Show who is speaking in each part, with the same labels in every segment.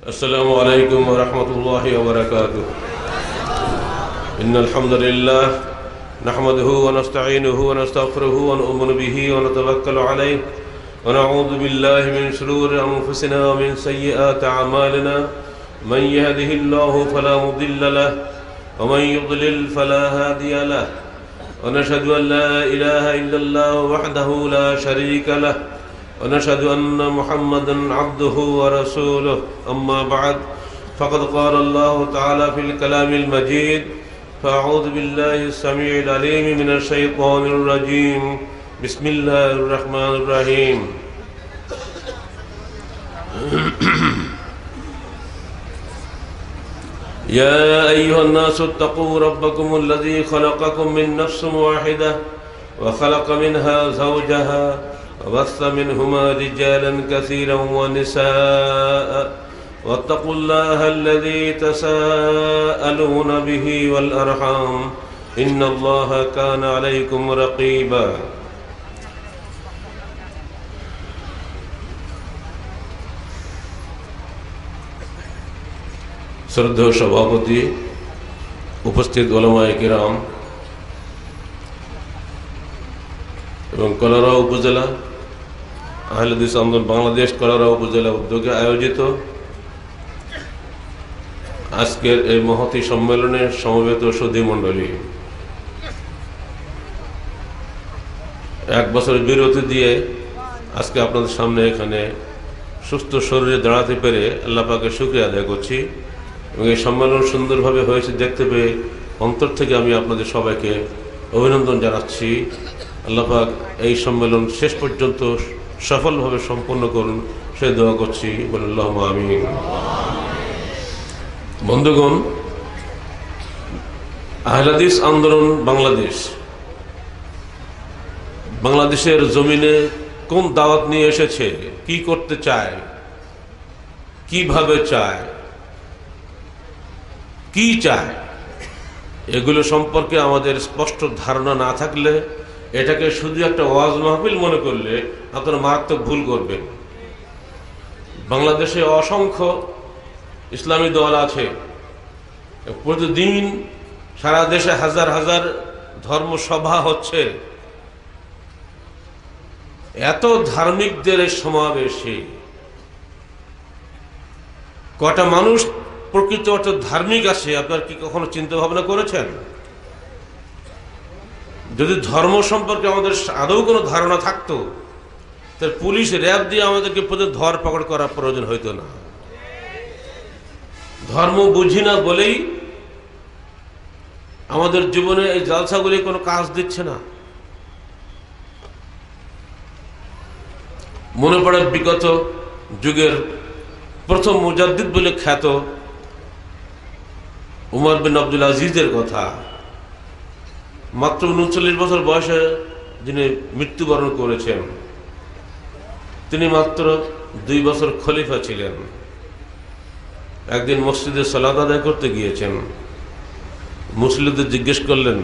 Speaker 1: السلام عليكم ورحمة الله وبركاته. إن الحمد لله نحمده ونستعينه ونستغفره ونؤمن به ونتوكل عليه ونعوذ بالله من شرور أنفسنا ومن سيئات أعمالنا. من يهده الله فلا مضل له ومن يضلل فلا هادي له ونشهد أن لا إله إلا الله وحده لا شريك له ونشهد أن محمدا عبده ورسوله. أما بعد فقد قال الله تعالى في الكلام المجيد: فأعوذ بالله السميع العليم من الشيطان الرجيم. بسم الله الرحمن الرحيم. يا أيها الناس اتقوا ربكم الذي خلقكم من نفس واحدة وخلق منها زوجها وبث منهما رجالا كثيرا ونساء واتقوا الله الذي تساءلون به والأرحام إن الله كان عليكم رقيبا. শ্রদ্ধেয় সভাপতি, উপস্থিত উলামায়ে কিরাম এবং কলারা উপজেলা আহলে হাদিস আন্দোলন বাংলাদেশ কলারা উপজেলা উদ্যোগে আয়োজিত আজকের এই মহতী সম্মেলনে সমবেত সুধী মণ্ডলী, এক বছর বিরতি দিয়ে আজকে আপনাদের সামনে এখানে সুস্থ শরীরে দাঁড়াতে পেরে আল্লাহ পাকের শুকরিয়া আদায় করছি এবং এই সম্মেলন সুন্দরভাবে হয়েছে দেখতে পেয়ে অন্তর থেকে আমি আপনাদের সবাইকে অভিনন্দন জানাচ্ছি। আল্লাহ পাক এই সম্মেলন শেষ পর্যন্ত সফলভাবে সম্পন্ন করুন সে দোয়া করছি, বলেন আল্লাহুম্মা আমিন। বন্ধুগণ, আহলে হাদিস আন্দোলন বাংলাদেশের জমিনে কোন দাওয়াত নিয়ে এসেছে, কি করতে চায়, কিভাবে চায়, কি চায়, এগুলো সম্পর্কে আমাদের স্পষ্ট ধারণা না থাকলে এটাকে শুধু একটা ওয়াজ মাহফিল মনে করলে আপনারা মারাত্মক ভুল করবেন। বাংলাদেশে অসংখ্য ইসলামী দল আছে, প্রতিদিন সারা দেশে হাজার হাজার ধর্মসভা হচ্ছে। এত ধার্মিকদের এই সমাবেশে কটা মানুষ প্রকৃত অর্থ ধার্মিক আছে আপনার কি কখনো চিন্তা ভাবনা করেছেন? যদি ধর্ম সম্পর্কে আমাদের আদৌ কোনো ধারণা থাকতো তাহলে পুলিশ র্যাব দিয়ে আমাদেরকে প্রতি ধরপাকড় করার প্রয়োজন হইতো না। ধর্ম বুঝি না বলেই আমাদের জীবনে এই জালসাগুলি কোনো কাজ দিচ্ছে না। মনে পড়ে বিগত যুগের প্রথম মুজাদ্দিদ বলে খ্যাত উমর বিন আব্দুল আজিজের কথা। মাত্র 39 বছর বয়সে যিনি মৃত্যুবরণ করেছেন, তিনি মাত্র 2 বছর খলিফা ছিলেন। একদিন মসজিদে সালাত আদায় করতে গিয়েছেন, মুসল্লিদের জিজ্ঞেস করলেন,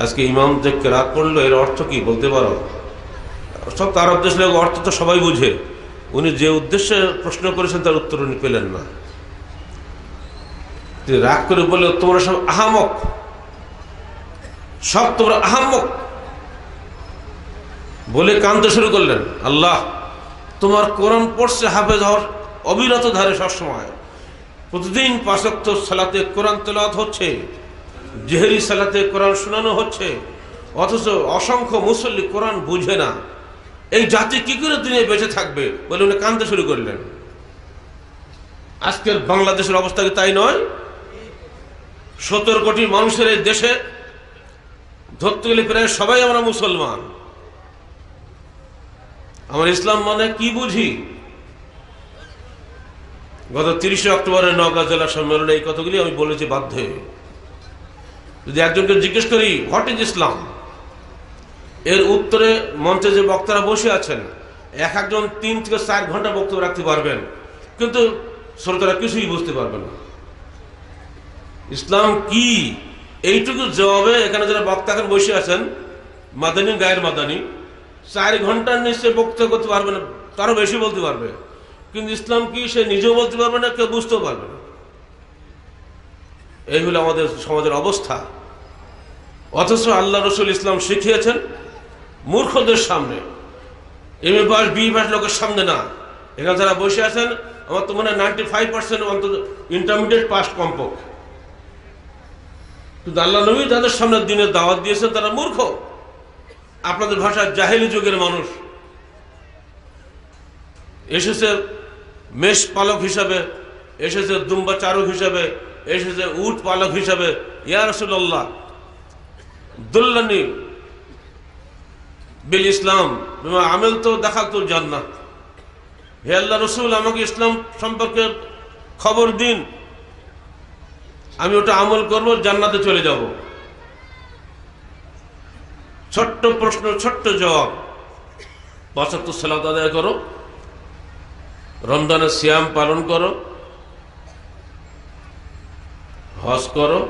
Speaker 1: আজকে ইমাম যে কেরাত পড়লো এর অর্থ কি বলতে পারো? সব আরব দেশের লোক অর্থ তো সবাই বুঝে, উনি যে উদ্দেশ্যে প্রশ্ন করেছেন তার উত্তর উনি পেলেন না। তিনি রাগ করে বললে, তোমরা সব আহামক, সব তোমরা আহাম্মক বলে কাঁদতে শুরু করলেন। আল্লাহ, তোমার কোরআন পড়ছে হাফেজ হওয়ার অবিরত ধারে সবসময়, প্রতিদিন 5 ওয়াক্ত সালাতে কোরআন তেলাওয়াত হচ্ছে, জেহরি সালাতে কোরআন শোনানো হচ্ছে, অথচ অসংখ্য মুসল্লি কোরআন বুঝে না। এই জাতি কি করে দুনিয়ায় বেঁচে থাকবে বলে উনি কাঁদতে শুরু করলেন। আজকের বাংলাদেশের অবস্থা কি তাই নয়? 17 কোটি মানুষের এই দেশে ধরতে গেলে প্রায় সবাই আমরা মুসলমান। আমার ইসলাম মানে কি বুঝি? গত 30 অক্টোবরের নওগাঁ জেলা সম্মেলনে এই কথাগুলি আমি বলেছি বাধ্য হয়ে। যদি একজনকে জিজ্ঞেস করি হোয়াট ইজ ইসলাম, এর উত্তরে মঞ্চে যে বক্তারা বসে আছেন এক একজন 3 থেকে 4 ঘন্টা বক্তব্য রাখতে পারবেন, কিন্তু শ্রোতারা কিছুই বুঝতে পারবেন না। ইসলাম কি এইটুকু জবাবে এখানে যারা বক্তা এখন বসে আছেন, মাদানী গায়ের মাদানী, 4 ঘন্টার নিচে বক্তব্য করতে পারবে না, তারও বেশি বলতে পারবে। কিন্তু ইসলাম কি সে নিজেও বলতে পারবে না, কেউ বুঝতেও পারবে না। এই হলো আমাদের সমাজের অবস্থা। অথচ আল্লাহ রসুল ইসলাম শিখিয়েছেন মূর্খদের সামনে, এমএ পাস বিএ পাস লোকের সামনে না। এখানে যারা বসে আছেন আমার তো মনে হয় 95% অন্তত ইন্টারমিডিয়েট পাস কমপক্ষে। কিন্তু আল্লাহ নবী যাদের সামনে দিনের দাওয়াত দিয়েছেন তারা মূর্খ, আপনাদের ভাষায় জাহেলি যুগের মানুষ। এসেছে মেষ পালক হিসাবে, এসেছে দুম্বা চারক হিসাবে, এসেছে উট পালক হিসাবে। ইয়া রাসূলুল্লাহ দুল্লানি বিল ইসলাম বিমা আমিলতু দাখালতুল জান্নাহ, হে আল্লাহ রসুল আমাকে ইসলাম সম্পর্কে খবর দিন, আমি ওটা আমল করব, জান্নাতে চলে যাব। ছোট্ট প্রশ্ন, ছোট্ট জবাব। ৫ ওয়াক্ত সালাত আদায় করো, রমজানের সিয়াম পালন করো, হজ করো,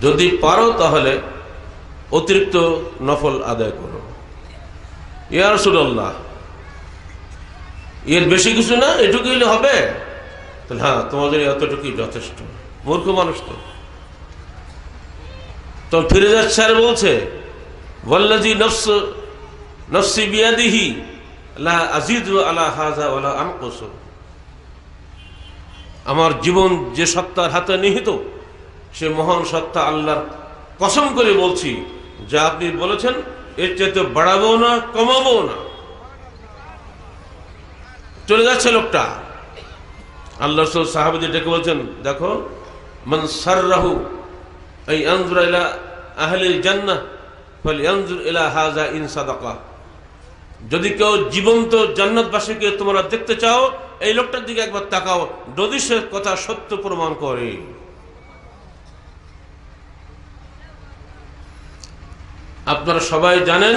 Speaker 1: যদি পারো তাহলে অতিরিক্ত নফল আদায় করো। ইয়া রাসূলুল্লাহ এর বেশি কিছু না, এটুকু হলে হবে? তাহলে হ্যাঁ, তোমাদের এতটুকুই যথেষ্ট। মূর্খ মানুষ তো ফিরে যাচ্ছে আর বলছে ওয়াল্লাযী নফসি বিয়াদিহি লা আযীদু আলা হাযা ওয়ালা আনকুসু, আমার জীবন যে সত্তার হাতে নিহিত সে মহান সত্তা আল্লাহর কসম করে বলছি, যা আপনি বলেছেন এর চাইতে বাড়াবো না, কমাবো না। চলে যাচ্ছে লোকটা। আল্লাহ রাসূল সাহাবীদের ডেকে বলছেন, দেখো মান সাররাহু আই আনজুরা ইলা আহলিল জান্নাহ ফালইয়ানজুর ইলা হাযা ইন সাদাকা, যদি কেউ জীবন্ত জান্নাতবাসীকে তোমরা দেখতে চাও এই লোকটার দিকে একবার তাকাও, যদি সে কথা সত্য প্রমাণ করে। আপনারা সবাই জানেন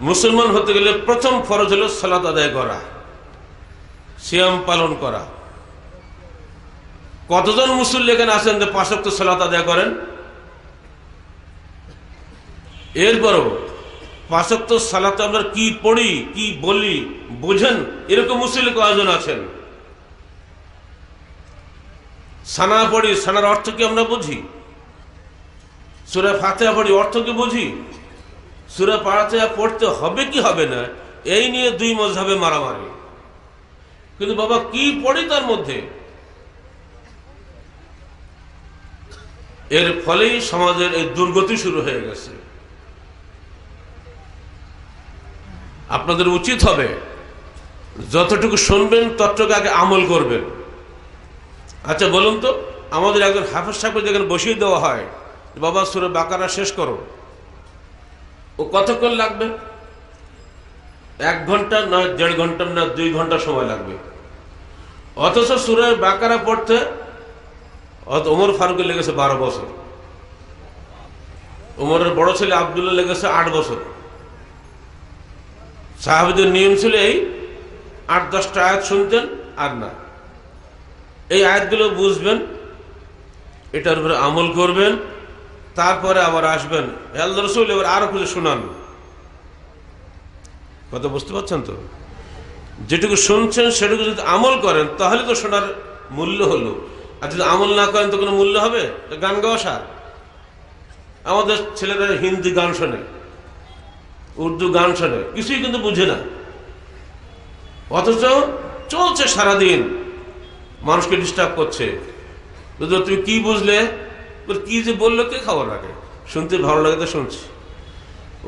Speaker 1: মুসলমান হতে গেলে প্রথম ফরজ হলো সালাত আদায় করা, সিয়াম পালন করা। কতজন মুসল্লি এখানে আছেন যে ৫ ওয়াক্ত সালাত আদায় করেন? এরপরও ৫ ওয়াক্ত সালাতে আমরা কি পড়ি, কি বলি, বোঝেন এরকম মুসল্লি কয়জন আছেন? সানা পড়ি, সানার অর্থ কি আমরা বুঝি? সূরা ফাতিহা পড়ি, অর্থ কি বুঝি? সূরা ফাতিহা পড়তে হবে কি হবে না এই নিয়ে দুই মাযহাবে মারামারি। কিন্তু বাবা কি পড়ি তার মধ্যে? এর ফলেই সমাজের এই দুর্গতি শুরু হয়ে গেছে। আপনাদের উচিত হবে যতটুকু শুনবেন ততটুকু আগে আমল করবেন। আচ্ছা বলুন তো, আমাদের একজন হাফেজ সাহেবকে যেখানে বসিয়ে দেওয়া হয়, বাবা সূরা বাকারা শেষ করো, ও কতক্ষণ লাগবে? 1 ঘন্টা না 1.5 ঘন্টা না 2 ঘন্টা সময় লাগবে। অথচ সূরা বাকারা পড়তে ওমর ফারুকের লেগেছে 12 বছর, ওমরের বড় ছেলে আব্দুল্লাহ লেগেছে 8 বছর। সাহাবীদের নিয়ম ছিল এই 8-10টা আয়াত শুনতেন আর না, এই আয়াতগুলো বুঝবেন, এটার উপরে আমল করবেন, তারপরে আবার আসবেন আল্লাহ রাসূল এবার আরো কিছু শোনান। কথা বুঝতে পারছেন তো? যেটুকু শুনছেন সেটুকু যদি আমল করেন তাহলে তো শোনার মূল্য হলো, আর যদি আমল না করেন তো কোনো মূল্য হবে? গান গাওয়া সার। আমাদের ছেলেরা হিন্দি গান শোনে, উর্দু গান শোনে, কিছুই কিন্তু বুঝে না, অথচ চলছে সারাদিন, মানুষকে ডিস্টার্ব করছে। তুমি কি বুঝলে? কি যে বললো কে খবর রাখে? শুনতে ভালো লাগে তো শুনছি।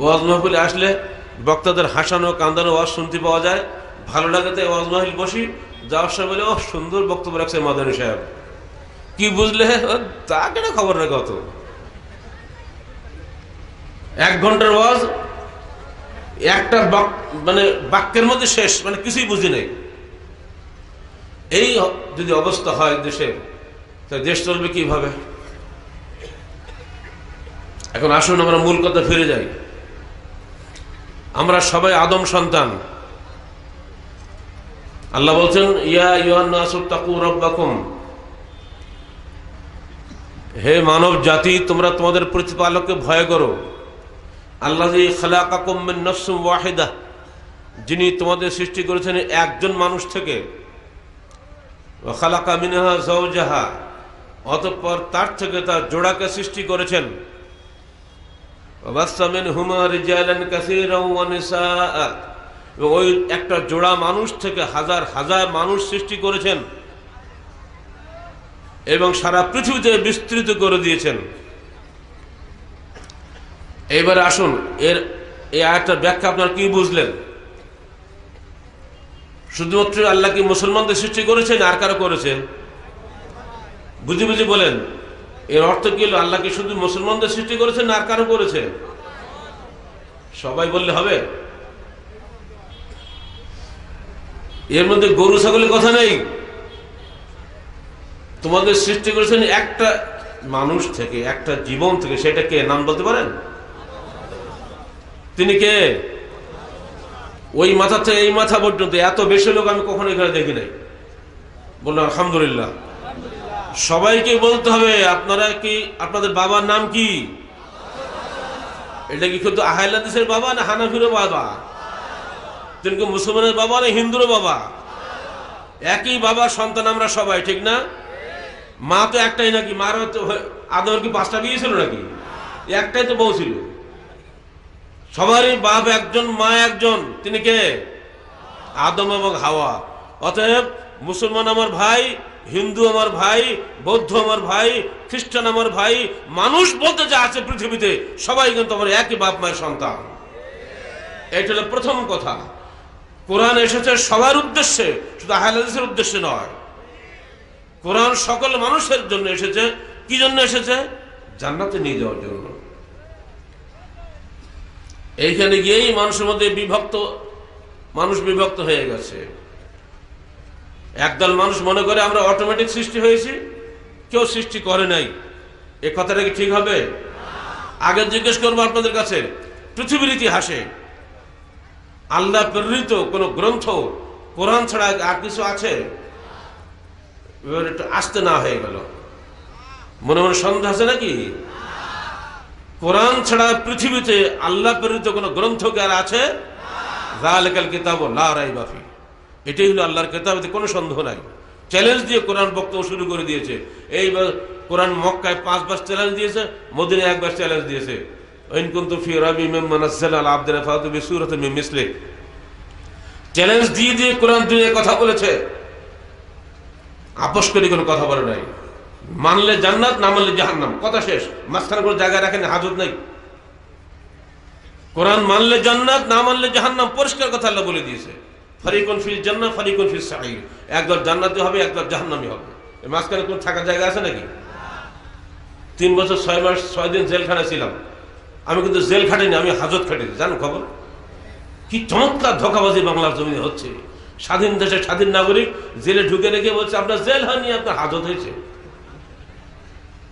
Speaker 1: ওয়াজ মাহফিলে আসলে বক্তাদের হাসানো কান্দানো ওয়াজ শুনতে পাওয়া যায়, ভালো লাগে তো ওয়াজ মাহফিল বসি, যাওয়ার সময় বলে ও সুন্দর বক্তব্য রাখছে মাদানী সাহেব, কি বুঝলে? তাকে না খবর রাখে অত। 1 ঘন্টার ওয়াজ একটা মানে বাক্যের মধ্যে শেষ, মানে কিছুই বুঝি নাই। এই যদি অবস্থা হয় দেশের, তাহলে দেশ চলবে কিভাবে? এখন আসুন আমরা মূল কথা ফিরে যাই। আমরা সবাই আদম সন্তান। আল্লাহ বলছেন ইয়া আইয়ুহান নাসু তাকু রাব্বাকুম, হে মানব জাতি তোমরা তোমাদের প্রতিপালককে ভয় করো। আল্লাযী খালাকাকুম মিন নাফসিন ওয়াহিদাহ, যিনি তোমাদের সৃষ্টি করেছেন একজন মানুষ থেকে, ওয়া খালাকা মিনহা যাওজাহা, অতঃপর তার থেকে তার জোড়াকে সৃষ্টি করেছেন, ওয়া বাসসা মিনহুমা রিজালান কাসীরান ওয়া নিসাআ, ওই একটা জোড়া মানুষ থেকে হাজার হাজার মানুষ সৃষ্টি করেছেন এবং সারা পৃথিবীতে বিস্তৃত করে দিয়েছেন। এবার আসুন, এই আয়াতটার ব্যাখ্যা আপনারা কি বুঝলেন? শুধুমাত্র আল্লাহ কি মুসলমানদের সৃষ্টি করেছেন আর কারো করেছে? বুঝি বুঝি বলেন, এর অর্থ কি হলো? আল্লাহ কি শুধু মুসলমানদের সৃষ্টি করেছেন আর কারো করেছে? সবাই বললে হবে? এর মধ্যে গরু ছাগলের কথা নেই। তোমাদের সৃষ্টি করেছেন একটা মানুষ থেকে, একটা জীবন থেকে। সেটা কে? নাম বলতে পারেন? তিনি কে? ওই মাথা থেকে এই মাথা পর্যন্ত এত বেশি লোক আমি কখনো এখানে দেখি নাই। বললাম আলহামদুলিল্লাহ। সবাইকে বলতে হবে আপনারা কি, আপনাদের বাবার নাম কি? এটা কি শুধু আহলে হাদিসের বাবা না হানাফিরও বাবা? তিনি কি মুসলমানের বাবা না হিন্দুরও বাবা? একই বাবার সন্তান আমরা সবাই, ঠিক না? মা তো একটাই নাকি? মার আদমের কি 5টা বিয়ে ছিল নাকি? একটাই তো বউ ছিল। সবারই বাপ একজন, মা একজন। তিনি কে? আদম এবং হাওয়া। অতএব মুসলমান আমার ভাই, হিন্দু আমার ভাই, বৌদ্ধ আমার ভাই, খ্রিস্টান আমার ভাই, মানুষ বলতে যা আছে পৃথিবীতে সবাই কিন্তু আমার একই বাপ মায়ের সন্তান। এটা হলো প্রথম কথা। কোরআন এসেছে সবার উদ্দেশ্যে, শুধু আহলে হাদিসের উদ্দেশ্যে নয়। কোরআন সকল মানুষের জন্য এসেছে। কি জন্য এসেছে? জান্নাতে নিয়ে যাওয়ার জন্য। এইখানে গিয়েই মানুষের মধ্যে মানুষ বিভক্ত হয়ে গেছে। একদল মানুষ মনে করে আমরা অটোমেটিক সৃষ্টি হয়েছি, কেউ সৃষ্টি করে নাই। এ কথাটা কি ঠিক হবে? আগে জিজ্ঞেস করবো আপনাদের কাছে, পৃথিবীর ইতিহাসে আল্লাহ প্রেরিত কোন গ্রন্থ কোরআন ছাড়া আর কিছু আছে? এবার একটু আসতে না হয়ে গেল, মনে মনে সন্দেহ আছে নাকি? কোরআন ছাড়া পৃথিবীতে আল্লাহ প্রেরিত কোন গ্রন্থ কি আর আছে? যালিকাল কিতাবু লা রাইবা ফি, এটাই হলো আল্লাহর কিতাব, এতে কোনো সন্দেহ নাই। চ্যালেঞ্জ দিয়ে কোরআন বক্তব্য শুরু করে দিয়েছে। এইবার কোরআন মক্কায় 5 বার চ্যালেঞ্জ দিয়েছে, মদিনায় 1 বার চ্যালেঞ্জ দিয়েছে। ইন কুনতুম ফি রাইবিন মিম্মা নাযালা আলা আবদিনা ফাতু বিসূরাতিন মিন মিসলি। চ্যালেঞ্জ দিয়ে দিয়ে কোরআন দুনিয়ায় কথা বলেছে, আপোষ করে কোনো কথা বলে নাই। মানলে জান্নাত, না মানলে জাহান্নাম, কথা শেষ। মাঝখানে কোনো জায়গায় রাখেন হাজত নাই। কোরআন মানলে জান্নাত, না মানলে জাহান্নাম, পরিষ্কার কথা আল্লাহ বলে দিয়েছে। ফারিকুন ফিল জান্নাহ ফারিকুন ফিস সাঈর, একদল জান্নাতি হবে একদল জাহান্নামী হবে। এই মাঝখানে কোনো থাকার জায়গা আছে নাকি? 3 বছর 6 মাস 6 দিন জেলখানায় ছিলাম। আমি কিন্তু জেল খাটিনি, আমি হাজত খাটিনি। জানো খবর? কি চমৎকার ধোঁকাবাজি বাংলার জমিনে হচ্ছে। স্বাধীন দেশে স্বাধীন নাগরিক জেলে ঢুকে রেখে বলছে আপনার জেল হয়নি, আপনার হাজত হয়েছে।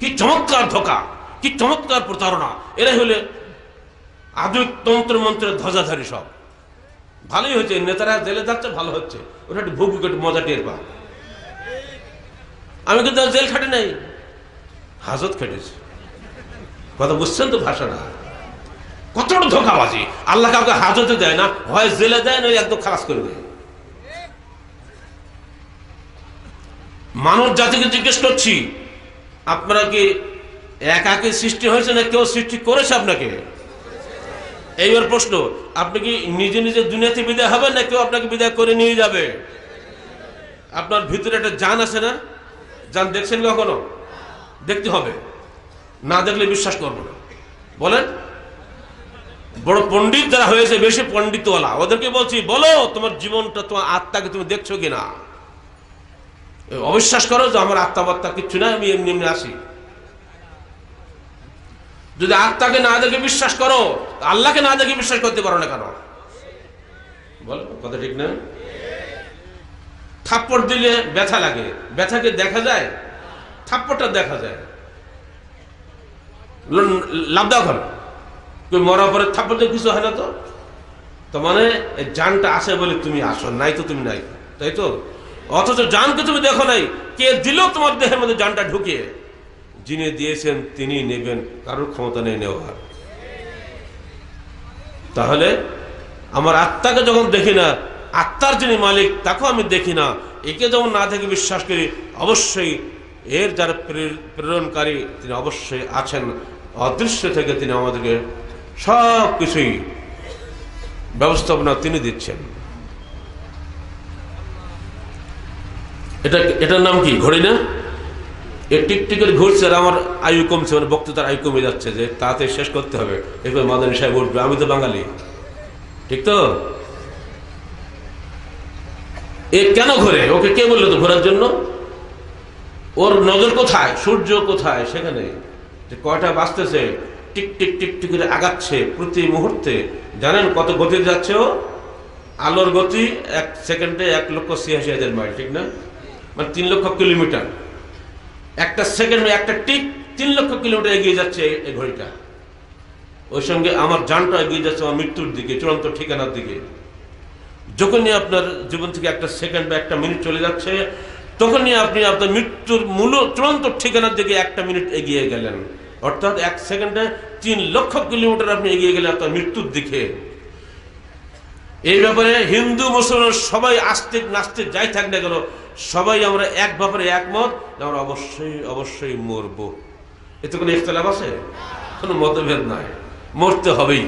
Speaker 1: কি চমৎকার ধোঁকা, কি চমৎকার প্রতারণা। এরাই হলে আধুনিক তন্ত্র মন্ত্রের ধ্বজাধারী সব। ভালোই হয়েছে, নেতারা জেলে যাচ্ছে, ভালো হচ্ছে। ওটা একটু ভুক একটু মজা টের পা। আমি কিন্তু জেল খাটি নাই, হাজত খেটেছি। কথা বুঝছেন তো ভাষাটা? কত ধোঁকাবাজি। আল্লাহ কাউকে হাজতে দেয় না, হয় জেলে দেয়, নয় একদম খালাস করে দেয়। মানব জাতিকে জিজ্ঞেস করছি, আপনারা কি একাকে সৃষ্টি হয়েছে না কেউ সৃষ্টি করেছে আপনাকে? এইবার প্রশ্ন, আপনি কি নিজে নিজে দুনিয়াতে বিদায় হবেন না কেউ আপনাকে বিদায় করে নিয়ে যাবে? আপনার ভিতরে একটা জান আছে না? জান দেখছেন কখনো? দেখতে হবে, না দেখলে বিশ্বাস করবো না। বলেন, বড় পণ্ডিত যারা হয়েছে, বেশি পণ্ডিতওয়ালা, ওদেরকে বলছি বলো তোমার জীবনটা, তোমার আত্মাকে তুমি দেখছো কিনা? অবিশ্বাস করো যে আমার আত্মা কিচ্ছু না, আমি এমনি এমনি আসি। যদি আত্মাকে না দেখে বিশ্বাস করো, আল্লাহকে না দেখে বিশ্বাস করতে পারো না কেন? বল, কথা ঠিক না? থাপ্পড় দিলে ব্যথা লাগে, ব্যথাকে দেখা যায়? থাপ্পড়টা দেখা যায়। লাভ দাও কেন? মরার পরে থাপ্পড় দিয়ে কিছু হয় না তো? তো মানে জানটা আসে বলে তুমি আসো, নাই তো তুমি নাই, তাই তো? অথচ জানকে তুমি দেখো নাই। কে দিল তোমার দেহের মধ্যে জানটা ঢুকিয়ে? যিনি দিয়েছেন তিনি নেবেন, কারোর ক্ষমতা নেই নেওয়ার। তাহলে আমার আত্মাকে যখন দেখি না, আত্মার যিনি মালিক তাকেও আমি দেখি না, একে যখন না থেকে বিশ্বাস করি, অবশ্যই এর যারা প্রেরণকারী তিনি অবশ্যই আছেন, অদৃশ্য থেকে তিনি আমাদেরকে সব কিছুই ব্যবস্থাপনা তিনি দিচ্ছেন। এটার নাম কি? ঘড়ি না? এ টিকটিক করে ঘুরছে আর আমার আয়ু কমছে, মানে বক্তৃতার আয়ু কমে যাচ্ছে, যে তাতে শেষ করতে হবে, এরপর মাদানী সাহেব উঠবে, আমি তো বাঙালি, ঠিক তো? এ কেন ঘোরে? ওকে কে বললো তো ঘোরার জন্য? ওর নজর কোথায়? সূর্য কোথায়? সেখানে যে কয়টা বাজতেছে, টিক টিক টিক টিক করে আগাচ্ছে প্রতি মুহূর্তে। জানেন কত গতি যাচ্ছে ও? আলোর গতি 1 সেকেন্ডে 1,86,000 মাইল, ঠিক না? মানে 3 লক্ষ কিলোমিটার। একটা সেকেন্ডে একটা টিক 3 লক্ষ কিলোমিটার এগিয়ে যাচ্ছে এই ঘড়িটা। ওই সঙ্গে আমার জানটা এগিয়ে যাচ্ছে আমার মৃত্যুর দিকে, চূড়ান্ত ঠিকানার দিকে। যখনই আপনার জীবন থেকে একটা সেকেন্ড বা একটা মিনিট চলে যাচ্ছে, তখনই আপনি আপনার মৃত্যুর মূল চূড়ান্ত ঠিকানার দিকে 1 মিনিট এগিয়ে গেলেন। অর্থাৎ 1 সেকেন্ডে 3 লক্ষ কিলোমিটার আপনি এগিয়ে গেলেন আপনার মৃত্যুর দিকে। এই ব্যাপারে হিন্দু মুসলমান সবাই আস্তিক নাস্তিক যাই থাক না কেন, সবাই আমরা এক ব্যাপারে একমত, আমরা অবশ্যই অবশ্যই মরবো। এতে কোনো ইখতিলাফ আছে? কোনো মতভেদ নাই, মরতে হবেই।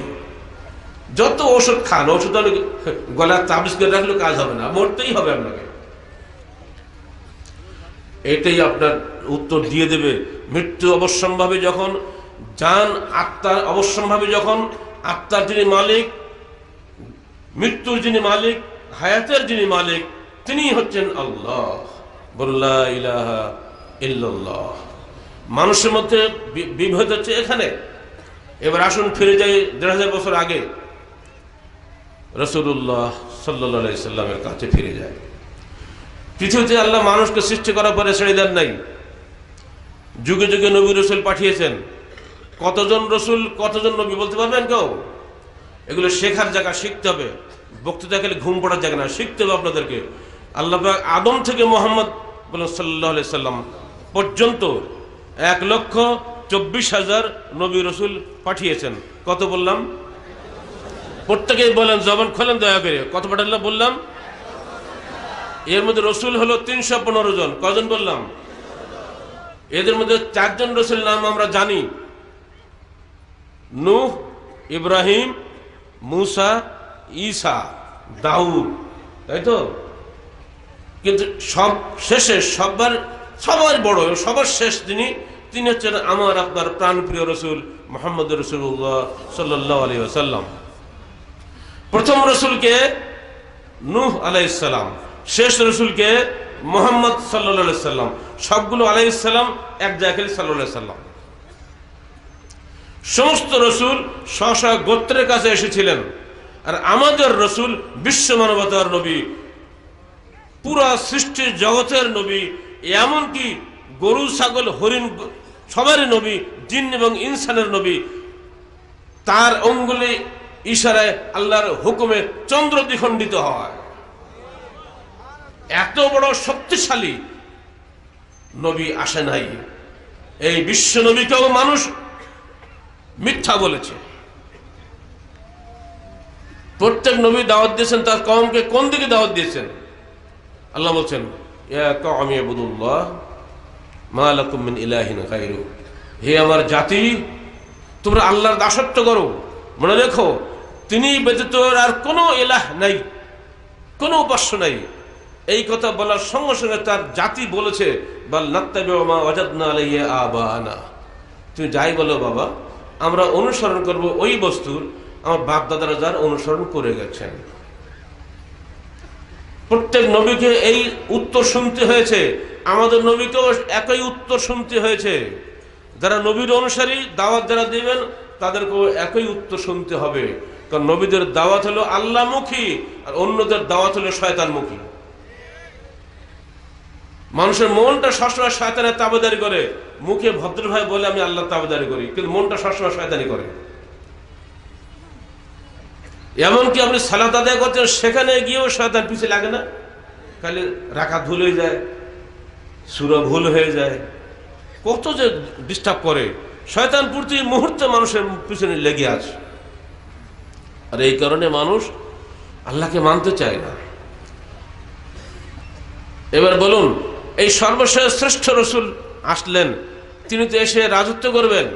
Speaker 1: যত ওষুধ খান, ওষুধ গলার তাবিজ করে রাখলেও কাজ হবে না, মরতেই হবে আপনাকে। এটাই আপনার উত্তর দিয়ে দেবে। মৃত্যু অবশ্যম্ভাবী যখন, জান আত্মার অবশ্যম্ভাবী যখন, আত্মার যিনি মালিক, মৃত্যুর যিনি মালিক, হায়াতের যিনি মালিক, তিনি হচ্ছেন আল্লাহ। লা ইলাহা ইল্লাল্লাহ। মানুষের মধ্যে বিভেদ হচ্ছে এখানে। এবার আসুন ফিরে যাই ১৫০০ বছর আগে, রাসূলুল্লাহ সাল্লাল্লাহু আলাইহি সাল্লামের কাছে ফিরে যায়। পৃথিবীতে আল্লাহ মানুষকে সৃষ্টি করার পরে ছেড়ে দেন নাই, যুগে যুগে নবী রসুল পাঠিয়েছেন। কতজন রসুল, কতজন নবী বলতে পারবেন কেউ? এগুলো শেখার জায়গা, শিখতে হবে। বক্তৃতা খেলে ঘুম পড়ার জায়গা না, শিখতে হবে আপনাদেরকে। আল্লাহ পাক আদম থেকে মুহাম্মদ সাল্লাল্লাহু আলাইহি সাল্লাম পর্যন্ত ১,২৪,০০০ নবী রসুল পাঠিয়েছেন। কত বললাম? প্রত্যেকেই বলেন, জবান খোলেন দয়া করে, কত পাঠালাম বললাম? এর মধ্যে রসুল হলো ৩১৫ জন। কজন বললাম? এদের মধ্যে 4 জন রসুল নাম আমরা জানি, নূহ, ইব্রাহিম, মুসা, ঈসা, দাউদ, তাই তো? কিন্তু সব শেষে সবার বড়, সবার শেষ তিনি হচ্ছেন আমার আপনার প্রাণপ্রিয় রসুল মুহাম্মদ রাসূলুল্লাহ সাল্লাল্লাহু আলাইহি ওয়াসাল্লাম। প্রথম রসুলকে নূহ আলাইহিস সালাম, শেষ রসুলকে মুহাম্মদ সাল্লাল্লাহু আলাইহি সাল্লাম। সবগুলো আলাইহিস সালাম, এক জায়গায় সাল্লাল্লাহু আলাইহি সাল্লাম। সমস্ত রসুল স্ব গোত্রের কাছে এসেছিলেন, আর আমাদের রসুল বিশ্ব মানবতার নবী, পুরা সৃষ্টি জগতের নবী, এমনকি গরু ছাগল হরিণ সবারই নবী, জিন এবং ইনসানের নবী। তার অঙ্গুলি ইশারায় আল্লাহর হুকুমে চন্দ্র দ্বিখণ্ডিত হয়। এত বড় শক্তিশালী নবী আসে নাই। এই বিশ্ব নবীকেও মানুষ মিথ্যা বলেছে। প্রত্যেক নবী দাওয়াত দিয়েছেন তার কওমকে। কোন দিকে দাওয়াত দিয়েছেন? আল্লাহ বলছেন, ইয়া কওমি ইবুদুল্লাহ মা লাকুম মিন ইলাহিন গায়রু। হে আমার জাতি, তোমরা আল্লাহর দাসত্ব করো, মনে রেখো তিনি ব্যতীত আর কোনো ইলাহ নাই, কোনো উপাস্য নাই। এই কথা বলার সঙ্গে সঙ্গে তার জাতি বলেছে, বাল নাত্তাবিউ মা ওয়াজাদনা আলাইহি আবানা। তুমি যাই বলো বাবা, আমরা অনুসরণ করব ওই বস্তুর আমার বাপ দাদারা যার অনুসরণ করে গেছেন। প্রত্যেক নবীকে এই উত্তর শুনতে হয়েছে, আমাদের নবীকেও একই উত্তর শুনতে হয়েছে। যারা নবীর অনুসারী, দাওয়াত যারা দিবেন তাদেরকেও একই উত্তর শুনতে হবে। কারণ নবীদের দাওয়াত হলো আল্লাহমুখী, আর অন্যদের দাওয়াত হলো শয়তানমুখী। মানুষের মনটা সবসময় শয়তানের তাবেদারি করে। মুখে ভদ্রভাবে বলে আমি আল্লাহর তাবেদারি করি, কিন্তু মনটা সবসময় শয়তানি করে। এমনকি আপনি সালাত আদায় করছেন, সেখানে গিয়েও শয়তান পিছিয়ে লাগে না? খালি রাকাত ভুল হয়ে যায়, সূরা ভুল হয়ে যায়, কত যে ডিস্টার্ব করে। শয়তান প্রতি মুহূর্তে মানুষের পিছনে লেগে আছে। আর এই কারণে মানুষ আল্লাহকে মানতে চায় না। এবার বলুন, এই সর্বশেষ শ্রেষ্ঠ রসুল আসলেন, তিনি তো এসে রাজত্ব করবেন,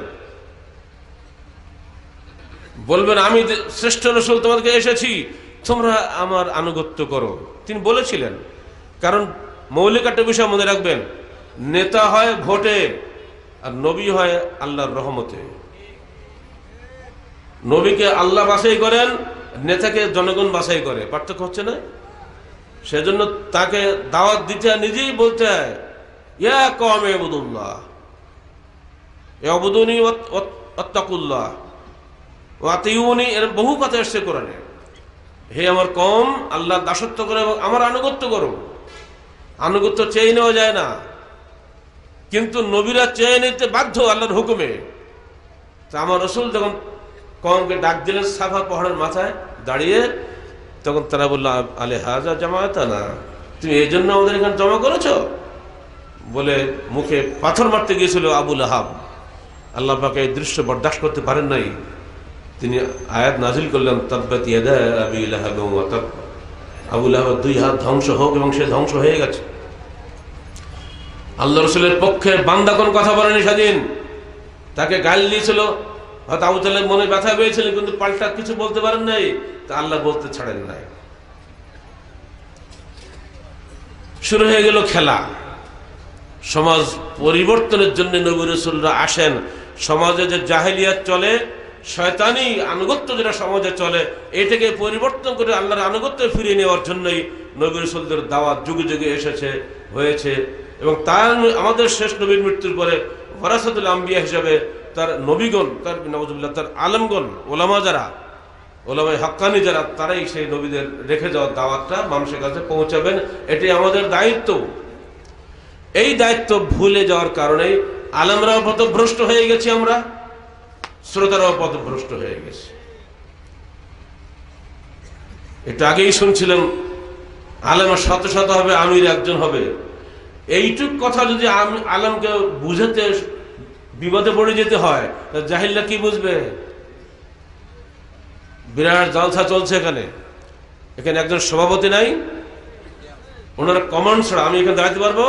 Speaker 1: বলবেন আমি শ্রেষ্ঠ রসুল, তোমাদেরকে এসেছি, তোমরা আমার আনুগত্য করো। তিনি বলেছিলেন। কারণ মৌলিক একটা বিষয় মনে রাখবেন, নেতা হয় ভোটে আর নবী হয় আল্লাহর রহমতে। নবীকে আল্লাহ বাছাই করেন, নেতাকে জনগণ বাছাই করে, পার্থক্য হচ্ছে না? সেজন্য তাকে দাওয়াত দিতে নিজেই বলতে হয়, ইয়া কওম ইবুদুল্লাহ ইয়াবুদুনি ওয়াত্তাকুল্লাহ ওয়া আতিউনি, এর বহু কথা এসেছে কোরআনে। হে আমার কওম, আল্লাহর দাসত্ব করো এবং আমার আনুগত্য করো। আনুগত্য চেয়ে নেওয়া যায় না, কিন্তু নবীরা চেয়ে নিতে বাধ্য আল্লাহর হুকুমে। তা আমার রসুল যখন কওমকে ডাক দিলেন সাফা পাহাড়ের মাথায় দাঁড়িয়ে, তখন তারা বলল আলে হাজা জামায়াতানা, তুমি এই জন্য আমাদের এখানে জমা করেছ? বলে মুখে পাথর মারতে গিয়েছিল আবু লাহাব। আল্লাহ পাক এই দৃশ্য বরদাস্ত করতে পারেন নাই, তিনি আয়াত নাজিল করলেন, তাব্বাত ইয়াদা আবি লাহাব ওয়া তাব, আবু লাহাবের দুই হাত ধ্বংস হোক, এবং সে ধ্বংস হয়ে গেছে। আল্লাহ রসুলের পক্ষে বান্দা কোন কথা বলেনি সেদিন, তাকে গাল দিয়েছিল, হয়তো আবু তালেব মনে ব্যথা পেয়েছিলেন, কিন্তু পাল্টা কিছু বলতে পারেন নাই, তা আল্লাহ বলতে ছাড়েন নাই। শুরু হয়ে গেল খেলা। সমাজ পরিবর্তনের জন্য নবী রাসূলরা আসেন। সমাজে যে জাহেলিয়াত চলে, শয়তানি আনুগত্য যেটা সমাজে চলে, এটাকে পরিবর্তন করে আল্লাহর আনুগত্য ফিরিয়ে নেওয়ার জন্যই নবী রাসূলদের দাওয়াত যুগে যুগে এসেছে, হয়েছে। এবং তার আমাদের শেষ নবীর মৃত্যুর পরে ওয়ারাসাতুল আম্বিয়া হিসাবে তার নবীগণ, তার নাউজুবিল্লাহ, তার আলেমগণ, ওলামা যারা, ওলামায়ে হাক্কানি যারা, তারাই সেই নবীদের রেখে যাওয়ার দাওয়াতটা মানুষের কাছে পৌঁছাবেন। এটি আমাদের দায়িত্ব। এই দায়িত্ব ভুলে যাওয়ার কারণে আলেমরাও পথভ্রষ্ট হয়ে গেছি, আমরা শ্রোতারাও পথভ্রষ্ট হয়ে গেছি। এটা আগেই শুনছিলাম, আলেমের শত শত হবে, আমির একজন হবে। এইটুক কথা যদি আলেমকে বুঝাতে বিপদে পড়ে যেতে হয়, জাহিলরা কি বুঝবে? বিরাট জালসা চলছে এখানে, এখানে একজন সভাপতি নাই, ওনারা কমান্ড ছাড়া আমি এখানে দাঁড়াতে পারবো?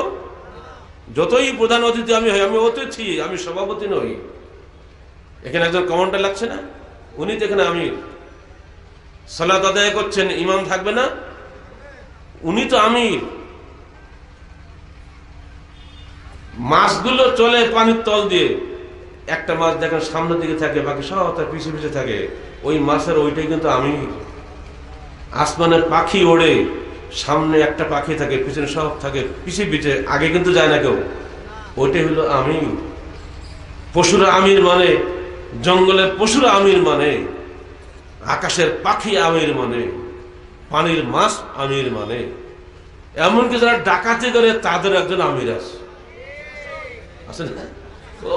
Speaker 1: যতই প্রধান অতিথি আমি হই, আমি অতিথি, আমি সভাপতি নই। এখানে একজন কমান্ডার লাগছে না? উনি তো এখানে আমির। সালাত আদায় করছেন, ইমাম থাকবে না? উনি তো আমির। মাছগুলো চলে পানির তল দিয়ে, একটা মাছ দেখেন সামনের দিকে থাকে, বাকি সব তার পিছিয়ে পিছিয়ে থাকে, ওই মাছের ওইটাই কিন্তু আমির। আসমানের পাখি ওড়ে, সামনে একটা পাখি থাকে, পিছনে সব থাকে পিছিয়ে পিছিয়ে, আগে কিন্তু যায় না কেউ, ওইটাই হলো আমির। পশুরা আমির মানে, জঙ্গলের পশুরা আমির মানে, আকাশের পাখি আমির মানে, পানির মাছ আমির মানে, এমনকি যারা ডাকাতি করে তাদের একজন আমির আছে।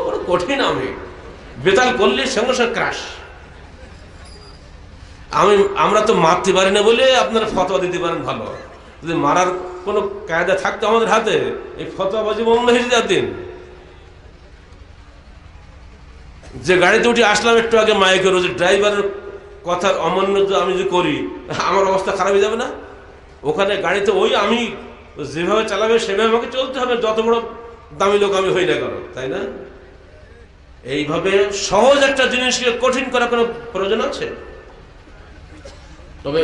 Speaker 1: বড় কঠিন আমির, বেতাল করলে সঙ্গে সঙ্গে ক্রাশ। আমরা তো মারতে পারি না বলে আপনারা ফতোয়া দিতে পারেন ভালো। যদি মারার কোনো কায়দা থাকতো আমাদের হাতে, এই ফতোয়াবাজি বন্ধ হয়ে যেত দিন। যে গাড়িতে উঠে আসলাম একটু আগে মাইকের, যে ড্রাইভারের কথার অমান্য আমি যদি করি, আমার অবস্থা খারাপ হয়ে যাবে না? ওখানে গাড়িতে ওই আমি যেভাবে চালাবে সেভাবে আমাকে চলতে হবে, যত বড় দামি লোক আমি হই না কেন, তাই না? এইভাবে সহজ একটা জিনিসকে কঠিন করার কোনো প্রয়োজন আছে? তবে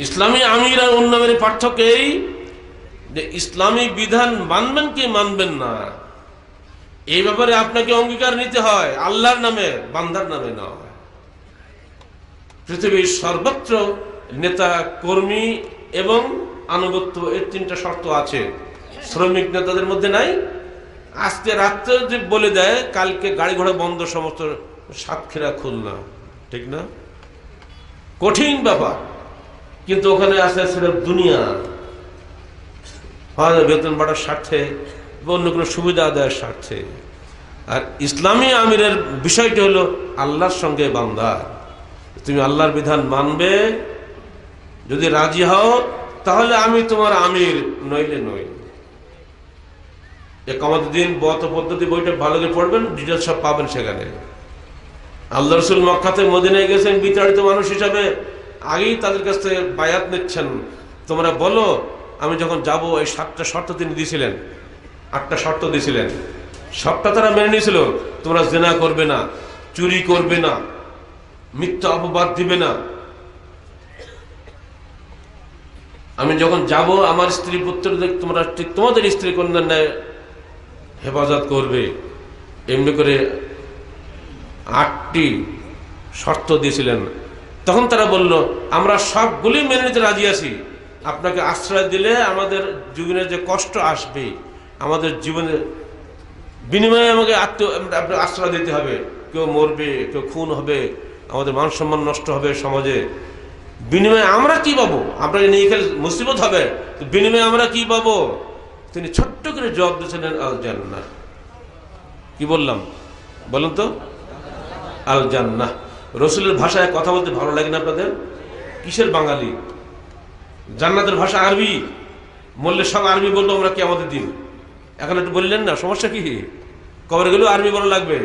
Speaker 1: ইসলামী আমির আর অন্য আমিরের পার্থক্য এই যে ইসলামী বিধান মানবেন কি মানবেন না, এই ব্যাপারে আপনাকে অঙ্গীকার নিতে হয়, আল্লাহর নামে, বান্দার নামে নয়। পৃথিবীর সর্বত্র নেতা, কর্মী এবং আনুগত্য, এর তিনটা শর্ত আছে। শ্রমিক নেতাদের মধ্যে নাই। আজকে রাত্রে যে বলে দেয় কালকে গাড়ি ঘোড়া বন্ধ, সমস্ত সাতক্ষীরা খুলনা, ঠিক না? কঠিন ব্যাপার। কিন্তু ওখানে আছে সেটা দুনিয়া, হয় বেতন বাড়ার স্বার্থে বা অন্য কোনো সুবিধা আদায়ের স্বার্থে। আর ইসলামী আমিরের বিষয়টি হলো আল্লাহর সঙ্গে বান্দা। তুমি আল্লাহর বিধান মানবে, যদি রাজি হও তাহলে আমি তোমার আমির, নইলে নই। ইকামতুদ্দিন বত পদ্ধতি বইটা ভালো করে পড়বেন, ডিটেলস সব পাবেন সেখানে। আল্লাহ রসুল মক্কাতে মদিনায় গেছেন বিতাড়িত মানুষ হিসাবে, আগেই তাদের কাছ থেকে বায়াত নিচ্ছেন, তোমরা বলো আমি যখন যাব। এই 7টা শর্ত তিনি দিয়েছিলেন, 8টা শর্ত দিয়েছিলেন, সবটা তারা মেনে নিয়েছিল। তোমরা জিনা করবে না, চুরি করবে না, মিথ্যা অপবাদ দিবে না, আমি যখন যাব আমার স্ত্রী পুত্রদের তোমরা ঠিক তোমাদের স্ত্রী কন্যার ন্যায় হেফাজত করবে। এমনি করে 8টি শর্ত দিয়েছিলেন। তখন তারা বলল আমরা সবগুলি মেনে নিতে রাজি আছি, আপনাকে আশ্রয় দিলে আমাদের জীবনে যে কষ্ট আসবে, আমাদের জীবনের বিনিময়ে আমাকে আপনাকে আশ্রয় দিতে হবে। কেউ মরবে, কেউ খুন হবে, আমাদের মান সম্মান নষ্ট হবে সমাজে, বিনিময়ে আমরা কি পাবো? আপনাকে নিয়ে খেলে মুসিবত হবে, বিনিময়ে আমরা কি পাবো? তিনি ছোট্ট করে জবাব দিয়েছিলেন আল জান্নাহ। কি বললাম বলুন তো? আল জান্নাহ। রসুলের ভাষায় কথা বলতে ভালো লাগে না আপনাদের? কিসের বাঙালি? জান্নাতের ভাষা আরবি, বললে সব আরবি বলবো আমরা কিয়ামতের দিন। এখন একটু বললেন না, সমস্যা কি? কবরে গেলেও আরবি বলা লাগবে।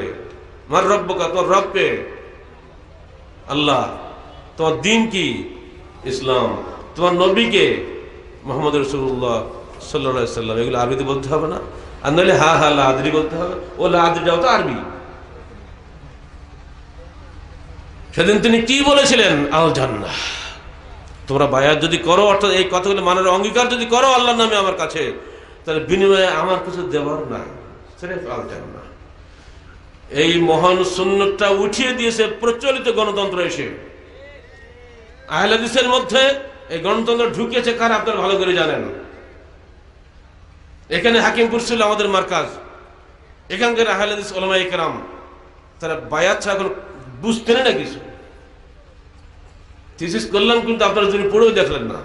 Speaker 1: মার রব্বুকা, তোর রব কে? আল্লাহ। তোমার দিন কি? ইসলাম। তোমার নবী কে? মুহাম্মদ রাসূলুল্লাহ সাল্লাল্লাহু আলাইহি সাল্লাম। এগুলো আরবিতে বলতে হবে না? আর নইলে হা হা লা আদরি বলতে হবে। ও লা আদরিটাও তো আরবি। সেদিন তিনি কি বলেছিলেন? আল জান্নাহ। তোমরা বায়াত যদি করো, অর্থাৎ এই কথাগুলো মানার অঙ্গীকার যদি করো আল্লাহর নামে আমার কাছে, তাহলে বিনিময়ে আমার কিছু দেওয়ার নাই, সির্ফ আল জান্নাহ। এই মহান সুন্নতটা উঠিয়ে দিয়েছে প্রচলিত গণতন্ত্র এসে। আহলে হাদিসের মধ্যে এই গণতন্ত্র ঢুকিয়েছে কারা আপনারা ভালো করে জানেন। এখানে হাকিমপুর ছিল আমাদের মার্কাজ, এখানকার আহলে হাদিস উলামায়ে কেরাম তারা বায়াত ছাড়া এখন বুঝতেন না কিছু। থিসিস করলাম কিন্তু আপনারা যদি পড়েও দেখলেন না।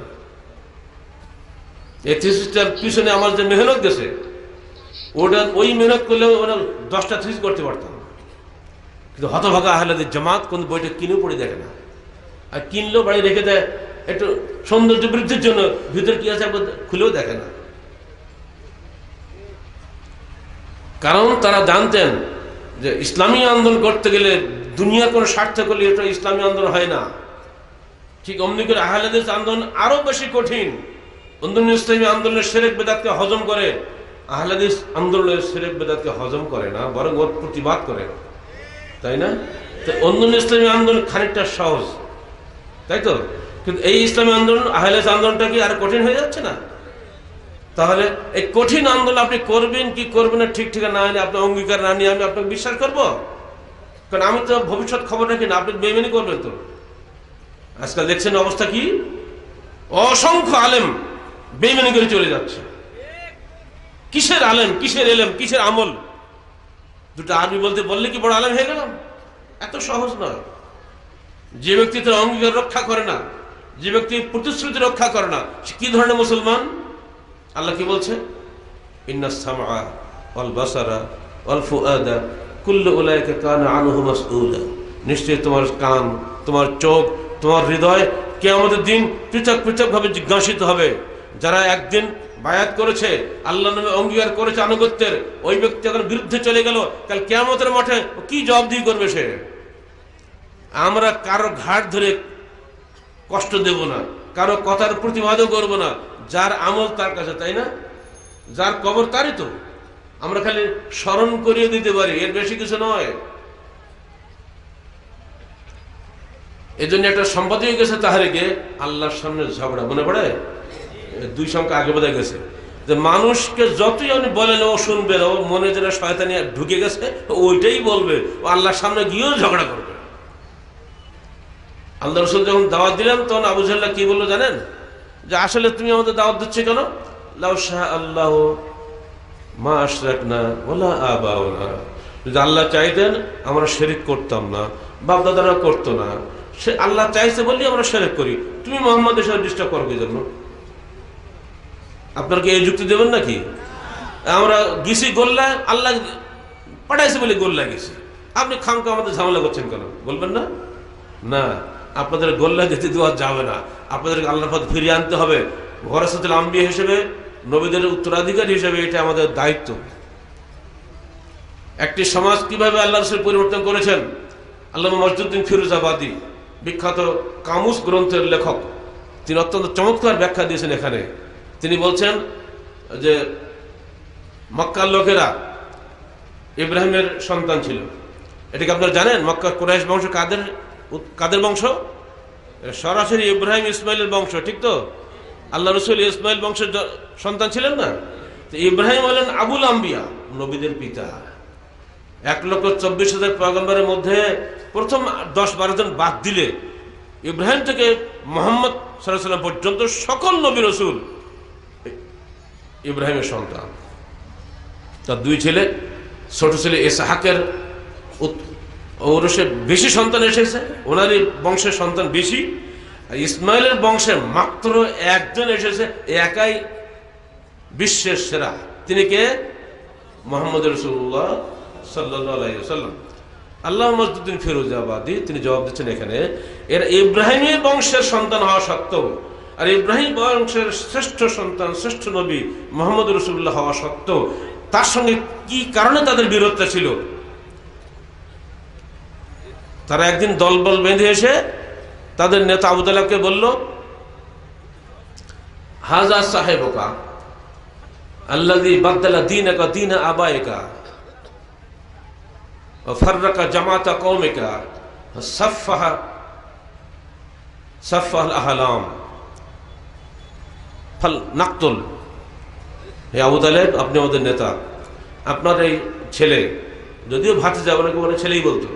Speaker 1: এই থিসিসটার পিছনে আমার যে মেহনত গেছে, ওটা ওই মেহনত করলেও ওরা 10টা থিসিস করতে পারতাম। কিন্তু হতভাগা আহলে হাদিস জামাত কোন বইটা কিনেও পড়ে দেখে না, আর কিনলেও বাড়ি রেখে দেয় একটু সৌন্দর্য বৃদ্ধির জন্য, ভিতরে কি আছে খুলেও দেখে না। কারণ তারা জানতেন যে ইসলামী আন্দোলন করতে গেলে দুনিয়ার কোনো স্বার্থ করলে এটা ইসলামী আন্দোলন হয় না। ঠিক অমনি করে আহলে হাদিস আন্দোলন আরো বেশি কঠিন। ইসলামী আন্দোলনের শিরক বিদআতকে হজম করে, আহলে হাদিস আন্দোলনের শিরক বিদআতকে হজম করে না, বরং ওর প্রতিবাদ করে, তাই না? তো ইসলামী আন্দোলন খানিকটা সহজ, তাই তো? কিন্তু এই ইসলামী আন্দোলন, আহলে হাদিস আন্দোলনটা কি আরো কঠিন হয়ে যাচ্ছে না? তাহলে এই কঠিন আন্দোলন আপনি করবেন কি করবেন না ঠিক ঠিকানা না হলে, আপনার অঙ্গীকার না নিয়ে আমি আপনাকে বিশ্বাস করবো? কারণ আমি তো ভবিষ্যৎ খবর রাখি না, আপনি বেইমানি করবেন তো। আজকাল দেখছেন অবস্থা কি, অসংখ্য আলেম বেইমানি করে চলে যাচ্ছে। কিসের আলেম, কিসের এলেম, কিসের আমল? দুটো আরবি বলতে বললে কি বড় আলেম হয়ে গেলাম? এত সহজ নয়। যে ব্যক্তি তার অঙ্গীকার রক্ষা করে না, যে ব্যক্তি প্রতিশ্রুতি রক্ষা করে না, সে কি ধরনের মুসলমান? আল্লাহ কি বলছে? ইন্নাস সামআ ওয়াল বাসারা ওয়াল ফুআদা কুল্লু উলাইকা কানা আনহু মাসউলা। নিশ্চয়ই তোমার কান, তোমার চোখ, তোমার হৃদয় কিয়ামতের দিন পৃথক পৃথক ভাবে জিজ্ঞাসিত হবে। যারা একদিন বায়াত করেছে, আল্লাহর নামে অঙ্গীকার করেছে আনুগত্যের, ওই ব্যক্তি যখন বিরুদ্ধে চলে গেল, কাল কিয়ামতের মাঠে কি জবাবদিহি করবে সে? আমরা কারো ঘাট ধরে কষ্ট দেব না, কারো কথার প্রতিবাদও করব না। যার আমল তার কাছে, তাই না? যার কবর তারই তো, আমরা খালি স্মরণ করিয়ে দিতে পারি, এর বেশি কিছু নয়। এই জন্য একটা সম্পাদক গেছে তাহারিকে, আল্লাহর সামনে ঝগড়া, মনে পড়ে? 2 সংখ্যা আগে বোঝা গেছে যে মানুষকে যতই আপনি বলেন ও শুনবে, ও মনে যেটা শয়তানি ঢুকে গেছে ওইটাই বলবে, ও আল্লাহর সামনে গিয়েও ঝগড়া করবে। আল্লাহ রাসূল যখন দাওয়াত দিলেন তখন আবু জাহল কি বললো জানেন? যে আসলে তুমি আমাদের দাওয়াত দিচ্ছ কেন? লাউ শাআ আল্লাহু মা আশরাকনা ওয়ালা আবাউনা। যদি আল্লাহ চাইতেন আমরা শিরক করতাম না, বাপ দাদারা করতো না, সে আল্লাহ চাইছে বললেই আমরা শিরক করি। তুমি মুহাম্মদের সাথে ডিস্টার্ব করো কি জন্য? আপনার কি এই যুক্তি দেবেন নাকি? আমরা গেছি গোল্লা, আল্লাহ পাঠাইছে বলে গোল্লা গেছি, আপনি খামকা আমাদের ঝামেলা করছেন কেন বলবেন না? না, আপনাদের গোল্লা যেতে দেওয়া যাবে না, আপনাদেরকে আল্লাহর পথ ফিরিয়ে আনতে হবে। ওয়ারাসাতুল আম্বিয়া হিসেবে, নবীদের উত্তরাধিকারী হিসেবে এটা আমাদের দায়িত্ব। একটি সমাজ কিভাবে আল্লাহ রাসূল পরিবর্তন করেছেন, আল্লামা মজদুদ্দিন ফিরোজাবাদী বিখ্যাত কামুস গ্রন্থের লেখক, তিনি অত্যন্ত চমৎকার ব্যাখ্যা দিয়েছেন। এখানে তিনি বলছেন যে মক্কার লোকেরা ইব্রাহিমের সন্তান ছিল। এটাকে আপনারা জানেন? মক্কার কুরাইশ বংশ কাদের বংশ? সরাসরি ইব্রাহিম ইসমাইলের বংশ, ঠিক তো? আল্লাহ রসুল ইসমাইল বংশের সন্তান ছিলেন না? ইব্রাহিম হলেন আবুল আম্বিয়া, নবীদের পিতা। 1,24,000 পয়গম্বরের মধ্যে প্রথম 10-12 জন বাদ দিলে ইব্রাহিম থেকে মুহাম্মদ সাল্লাল্লাহু আলাইহি ওয়াসাল্লাম পর্যন্ত সকল নবী রসুল ইব্রাহিমের সন্তান। তার 2 ছেলে, ছোট ছেলে ইসহাকের ঔরসে বেশি সন্তান এসেছে, ওনারই বংশের সন্তান বেশি। আর ইসমাইলের বংশে মাত্র 1 জন এসেছে, একাই বিশ্বের সেরা। তিনি কে? মুহাম্মদ রাসূলুল্লাহ সাল্লাল্লাহু আলাইহি ওয়াসাল্লাম। আল্লাহ মজদুদ্দিন ফিরোজাবাদী তিনি জবাব দিচ্ছেন এখানে, এর ইব্রাহিমী বংশের সন্তান হওয়া সত্ত্বেও, আর ইব্রাহিম বংশের শ্রেষ্ঠ সন্তান, শ্রেষ্ঠ নবী মুহাম্মদ রাসূলুল্লাহ হওয়া সত্ত্বেও তার সঙ্গে কি কারণে তাদের বিরোধটা ছিল? তারা একদিন দলবল বেঁধে এসে তাদের নেতা আবু তালেবকে বলল, হাজা সাহেবকা আল্লাযী বাদদালা দীনাকা দীনা আবাইকা ওয়া ফাররাকা জামাতা কওমিকা সাফফাল আহলাম ফাল নাকতুল। হে আবু তালেব, আপনি আমাদের নেতা, আপনার এই ছেলে, যদিও ভাতিজা অনেকে বলে ছেলেই বলতো,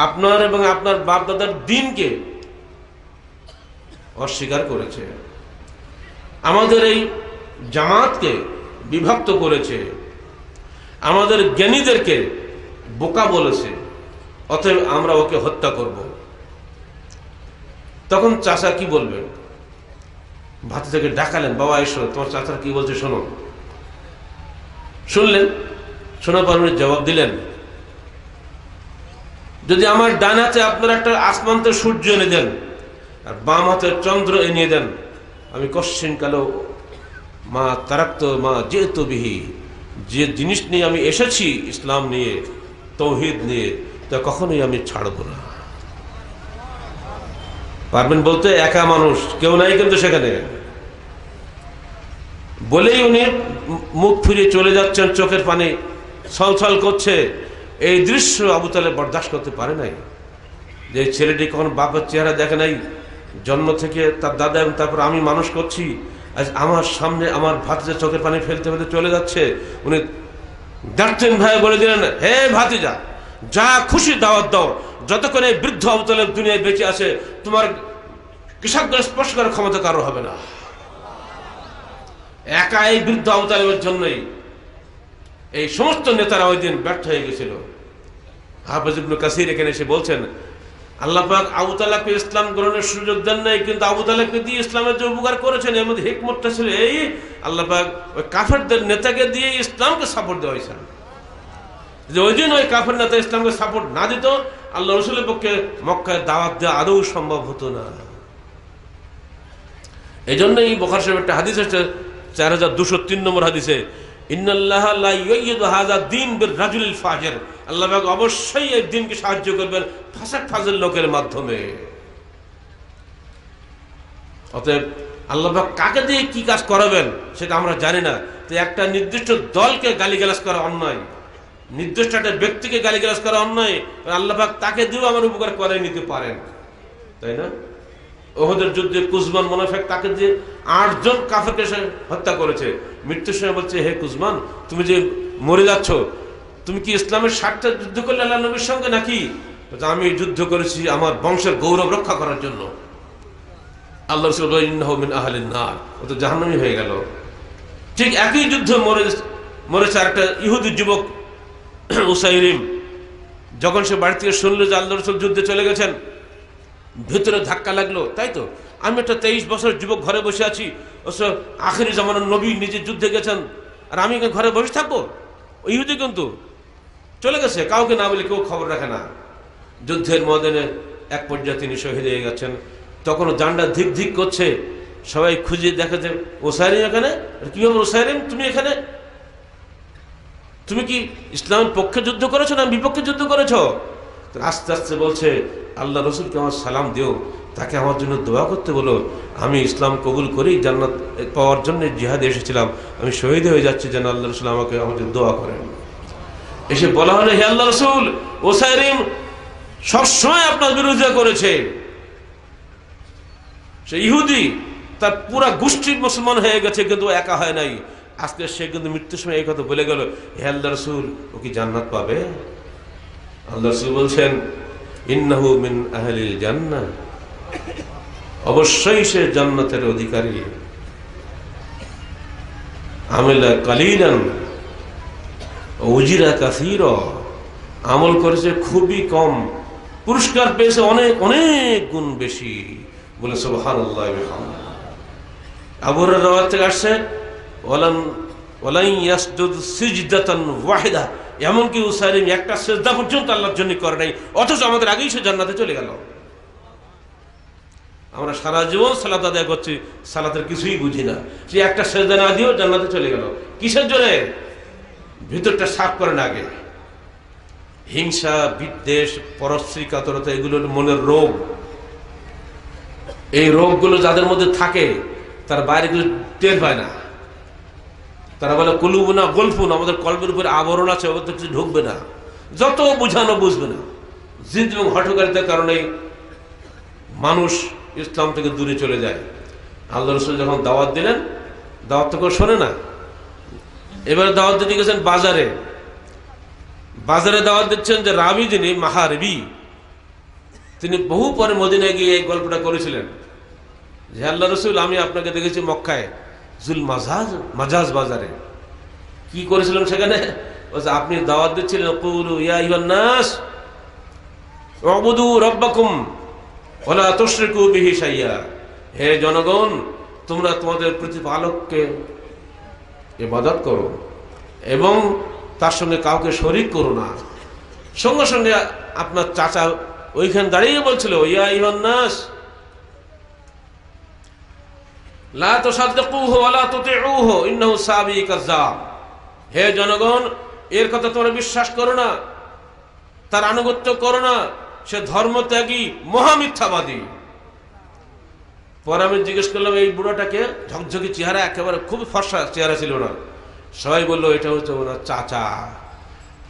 Speaker 1: আপনার এবং আপনার বাপ দাদার দিনকে অস্বীকার করেছে, আমাদের এই জামাতকে বিভক্ত করেছে, আমাদের জ্ঞানীদেরকে বোকা বলেছে, অতএব আমরা ওকে হত্যা করব। তখন চাচা কি বলবেন? ভাতিজাকে ডাকালেন, বাবা এসো, তোমার চাচা কি বলছে শোনো। শুনলেন, শোনার পর উনি জবাব দিলেন, যদি আমার ডান হাতে আপনার একটা আসমান্তের সূর্য এনে দেন আর বাম হাতের চন্দ্র এনে দেন, আমি কশ্চিন কালো মা তারাক্ত মা যেহেতু বিহি, যে জিনিস নিয়ে আমি এসেছি ইসলাম নিয়ে, তৌহিদ নিয়ে, তা কখনোই আমি ছাড়ব না। পারবেন বলতে? একা মানুষ, কেউ নাই কিন্তু সেখানে। বলেই উনি মুখ ফিরিয়ে চলে যাচ্ছেন, চোখের পানি ছলছল করছে। এই দৃশ্য আবু তালেব বরদাস্ত করতে পারে নাই, যে ছেলেটি কখনো বাপের চেহারা দেখে নাই, জন্ম থেকে তার দাদা এবং তারপর আমি মানুষ করছি, আজ আমার সামনে আমার ভাতিজা চোখের পানি ফেলতে ফেলতে চলে যাচ্ছে। উনি ডাকতেন ভাই, বলে দিলেন, হে ভাতিজা, যা খুশি দাওয়াত দাও, যতক্ষণ এই বৃদ্ধ আবু তালেব দুনিয়ায় বেঁচে আছে তোমার কৃষকদের স্পর্শ করার ক্ষমতা কারো হবে না। একা এই বৃদ্ধ আবু তালেবের জন্যই এই সমস্ত নেতারা ওই দিন ব্যর্থ হয়ে গেছিল। হাফেজ ইবনে কাসির এখানে এসে বলছেন, আল্লাহ পাক আবু তালেবকে ইসলাম গ্রহণের সুযোগ দেন নাই, কিন্তু আবু তালেবকে দিয়ে ইসলামের যে উপকার করেছেন এর মধ্যে হিকমতটা ছিল এই, আল্লাহ পাক ওই কাফেরদের নেতাকে দিয়ে ইসলামকে সাপোর্ট দেওয়া হয়েছে। যে ওই দিন ওই কাফের নেতা ইসলামকে সাপোর্ট না দিত, আল্লাহ রসুলের পক্ষে মক্কায় দাওয়াত দেওয়া আদৌ সম্ভব হতো না। এই জন্যই বুখারী শরীফের একটা হাদিস আছে, 4203 নম্বর হাদিসে, ইন্নাল্লাহা লা ইউইয়িদু হাযা দ্বীন বির-রাজুলিল ফাজির, আল্লাহ পাক অবশ্যই এই দ্বীনকে সাহায্য করবেন ফাসিক ফাজিল লোকের মাধ্যমে। অতএব আল্লাহ পাক কাকে দিয়ে কি কাজ করাবেন সেটা আমরা জানি না। তো একটা নির্দিষ্ট দলকে গালিগালাজ করা অন্যায়, নির্দিষ্ট একটা ব্যক্তিকে গালিগালাজ করা অন্যায়, আল্লাহ পাক তাকে দিয়েও আমার উপকার করে নিতে পারেন, তাই না? ওহদের যুদ্ধে কুজমান মুনাফিক, তাকে দিয়ে 8 জন কাফেরকে হত্যা করেছে। মৃত্যুর সময় বলছে, হে কুজমান, তুমি যে মরে যাচ্ছ, তুমি কি ইসলামের স্বার্থে যুদ্ধ করলে আল্লাহ নবীর সঙ্গে নাকি? আমি যুদ্ধ করেছি আমার বংশের গৌরব রক্ষা করার জন্য। আল্লাহ রাসূল বলেন, ইন্নাহু মিন আহলিন নার, ও তো জাহান্নামী হয়ে গেল। ঠিক একই যুদ্ধে মরেছে আরেকটা ইহুদি যুবক উসাইরিম। যখন সে বাড়ি থেকে শুনলো যে আল্লাহ রাসূল যুদ্ধে চলে গেছেন, ভিতরে ধাক্কা লাগলো, তাই তো আমি একটা 23 বছর যুবক ঘরে বসে আছি, আখেরি জামানার নবী নিজে যুদ্ধে গেছেন, আর আমি ঘরে বসে থাকবো? ইহুদি কিন্তু চলে গেছে, কাউকে না বলে, কেউ খবর রাখে না। যুদ্ধের ময়দানে এক পর্যায়ে তিনি শহীদ হয়ে গেছেন। তখনও জান্ডা ধিক ধিক করছে, সবাই খুঁজে দেখে যে ওসাইরিম এখানে। কি হবে ওসাইরিম, তুমি এখানে? তুমি কি ইসলামের পক্ষে যুদ্ধ করেছো না বিপক্ষে যুদ্ধ করেছো? আস্তে আস্তে বলছে, আল্লাহ রসুলকে আমার সালাম দিও, তাকে আমার জন্য দোয়া করতে বলো, আমি ইসলাম কবুল করি, জান্নাত পাওয়ার জন্য জিহাদে এসেছিলাম, আমি শহীদ হয়ে যাচ্ছি, যেন আল্লাহ রসুল আমাকে আমাদের দোয়া করেন। এসে বলা হলো, হে আল্লাহ রসুল, ওসাইরিম সবসময় আপনার বিরোধিতা করেছে, সে ইহুদি, তার পুরা গোষ্ঠী মুসলমান হয়ে গেছে, কিন্তু একা হয় নাই। আজকে সে কিন্তু মৃত্যুর সময় এই কথা বলে গেল, হে আল্লাহ রসুল, ও কি জান্নাত পাবে? আল্লাহ রসুল বলছেন, ইন্নাহু মিন আহলিল জান্নাহ, অবশ্যই সে জান্নাতের অধিকারী। আমিলা কালিলান উজিরা কাসীরা, আমল করেছে খুবই কম, পুরস্কার পেয়েছে অনেক অনেক গুণ বেশি। বলে সুবহানাল্লাহ ওয়া বিহামদিহি। আবু হুরায়রা রাওয়াত থেকে আসছে, ওয়ালান ইয়াসজুদ সিজদাতান ওয়াহিদা, এমনকি উসাইরিম একটা সিজদা পর্যন্ত আল্লাহর জন্য করে নাই, অথচ আমাদের আগেই সে জান্নাতে চলে গেল। আমরা সারা জীবন সালাত আদায় করছি, সালাতের কিছুই বুঝি না, সে একটা সিজদা না দিয়েও জান্নাতে চলে গেল। কিসের জন্য? ভিতরটা সাফ করেন আগে। হিংসা, বিদ্বেষ, পরশ্রী কাতরতা, এগুলো মনের রোগ। এই রোগগুলো যাদের মধ্যে থাকে তার বাইরে কিছু টের পায় না। তারা বলে কুলুবুনা গলফুন, আমাদের কলবের উপরে আবরণ আছে, ওদের তো কিছু ঢুকবে না, যত বুঝানো বুঝবে না। জিদ এবং হঠকারিতার কারণে মানুষ ইসলাম থেকে দূরে চলে যায়। আল্লাহ রসুল যখন দাওয়াত দিলেন, দাওয়াত তো কেউ শোনে না। এবারে দাওয়াত দিতে গেছেন বাজারে, বাজারে দাওয়াত দিচ্ছেন যে রাবি, যিনি মাহারবি, তিনি বহু পরে মদিনায় গিয়ে এই গল্পটা করেছিলেন যে আল্লাহ রসুল, আমি আপনাকে দেখেছি মক্কায় জুল মাজাজ বাজারে। কি করেছিলেন সেখানে? আপনি দাওয়াত দিচ্ছিলেন, কুলু ইয়া আইয়ুহান নাস উবুদু রাব্বাকুম ওয়ালা তুশরিকু বিহি শাইয়্যা, হে জনগণ, তোমরা তোমাদের প্রতিপালককে ইবাদত করো এবং তার সঙ্গে কাউকে শরীক করো না। সঙ্গে সঙ্গে আপনার চাচা ওইখানে দাঁড়িয়ে বলছিল, ইয়া আইয়ুহান নাস লা তুসাদদিকুহু ওয়া লা তুতিউহু ইন্নাহু সাবি কাযাব, হে জনগণ, এর কথা তোমরা বিশ্বাস করো না, তার আনুগত্য করো না, সে ধর্মত্যাগী মহামিথ্যাবাদী। পরে আমি জিজ্ঞেস করলাম, এই বুড়োটাকে, ঝকঝকি চেহারা, একেবারে খুব ফর্সা চেহারা ছিল না। সবাই বললো এটা হচ্ছে ওনার চাচা।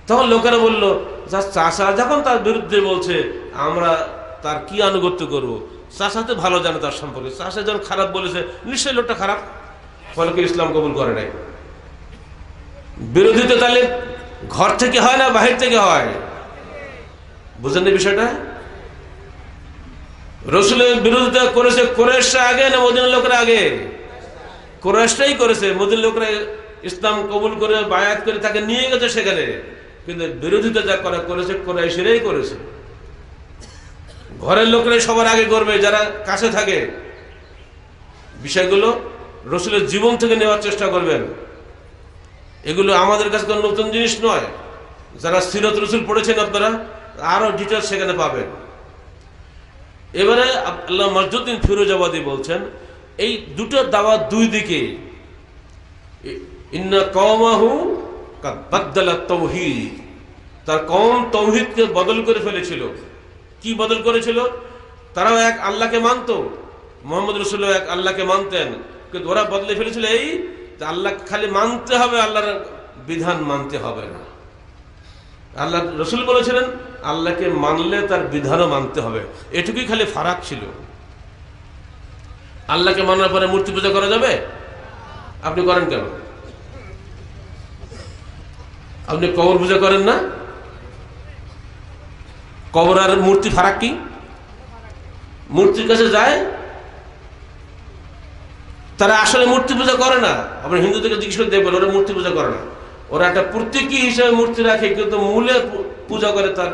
Speaker 1: তখন লোকেরা বললো, যার চাচা যখন তার বিরুদ্ধে বলছে, আমরা তার কি আনুগত্য করবো? চাচা তো ভালো জানে তার সম্পর্কে, চাচা যখন খারাপ বলেছে, নিশ্চয়ই লোকটা খারাপ, ফলে কি ইসলাম কবুল করে নাই। বিরোধিতা তাহলে ঘর থেকে হয় না বাহির থেকে হয়? বুঝেন না বিষয়টা? রসুলের বিরোধিতা করেছে কুরাইশরা আগে না মদিনার লোকেরা আগে? কুরাইশরাই করেছে। মদিনার লোকেরা ইসলাম কবুল করে বায়াত করে তাকে নিয়ে গেছে সেখানে, কিন্তু বিরোধিতা যা করেছে কুরাইশরাই করেছে। ঘরের লোকেরাই সবার আগে করবে, যারা কাছে থাকে। বিষয়গুলো রসুলের জীবন থেকে নেওয়ার চেষ্টা করবেন। এগুলো আমাদের কাছে কোনো নতুন জিনিস নয়। যারা সিরাত রসুল পড়েছেন আপনারা আরো ডিটেলস সেখানে পাবেন। এবারে আল্লাহ মজদুদ্দিন ফিরোজাবাদী বলছেন, এই দুটো দাওয়াত দুই দিকে। ইন্না কওমাহু কাদ বাদদালা তাওহীদ, তার কওম তাওহীদকে বদল করে ফেলেছিল। কি বদল করেছিল? তারাও এক আল্লাহকে মানত, মুহাম্মদ রাসূলুল্লাহ এক আল্লাহকে মানতেন, কিন্তু ওরা বদলে ফেলেছিল এই যে আল্লাহ খালি মানতে হবে, আল্লাহর বিধান মানতে হবে না। আল্লাহ রসুল বলেছিলেন আল্লাহকে মানলে তার বিধানও মানতে হবে, এটুকুই খালি ফারাক ছিল। আল্লাহকে মানার পরে মূর্তি পূজা করা যাবে? আপনি করেন কেন? আপনি কবর পূজা করেন না? কবর আর মূর্তি ফারাক কি? মূর্তির কাছে যায়, তারা আসলে মূর্তি পূজা করে না। আপনি হিন্দুদেরকে জিজ্ঞেস করে দেখবেন, ওরা মূর্তি পূজা করে না। ওরা একটা প্রতীকী হিসেবে মূর্তি রাখে, কিন্তু মূলে পূজা করে তার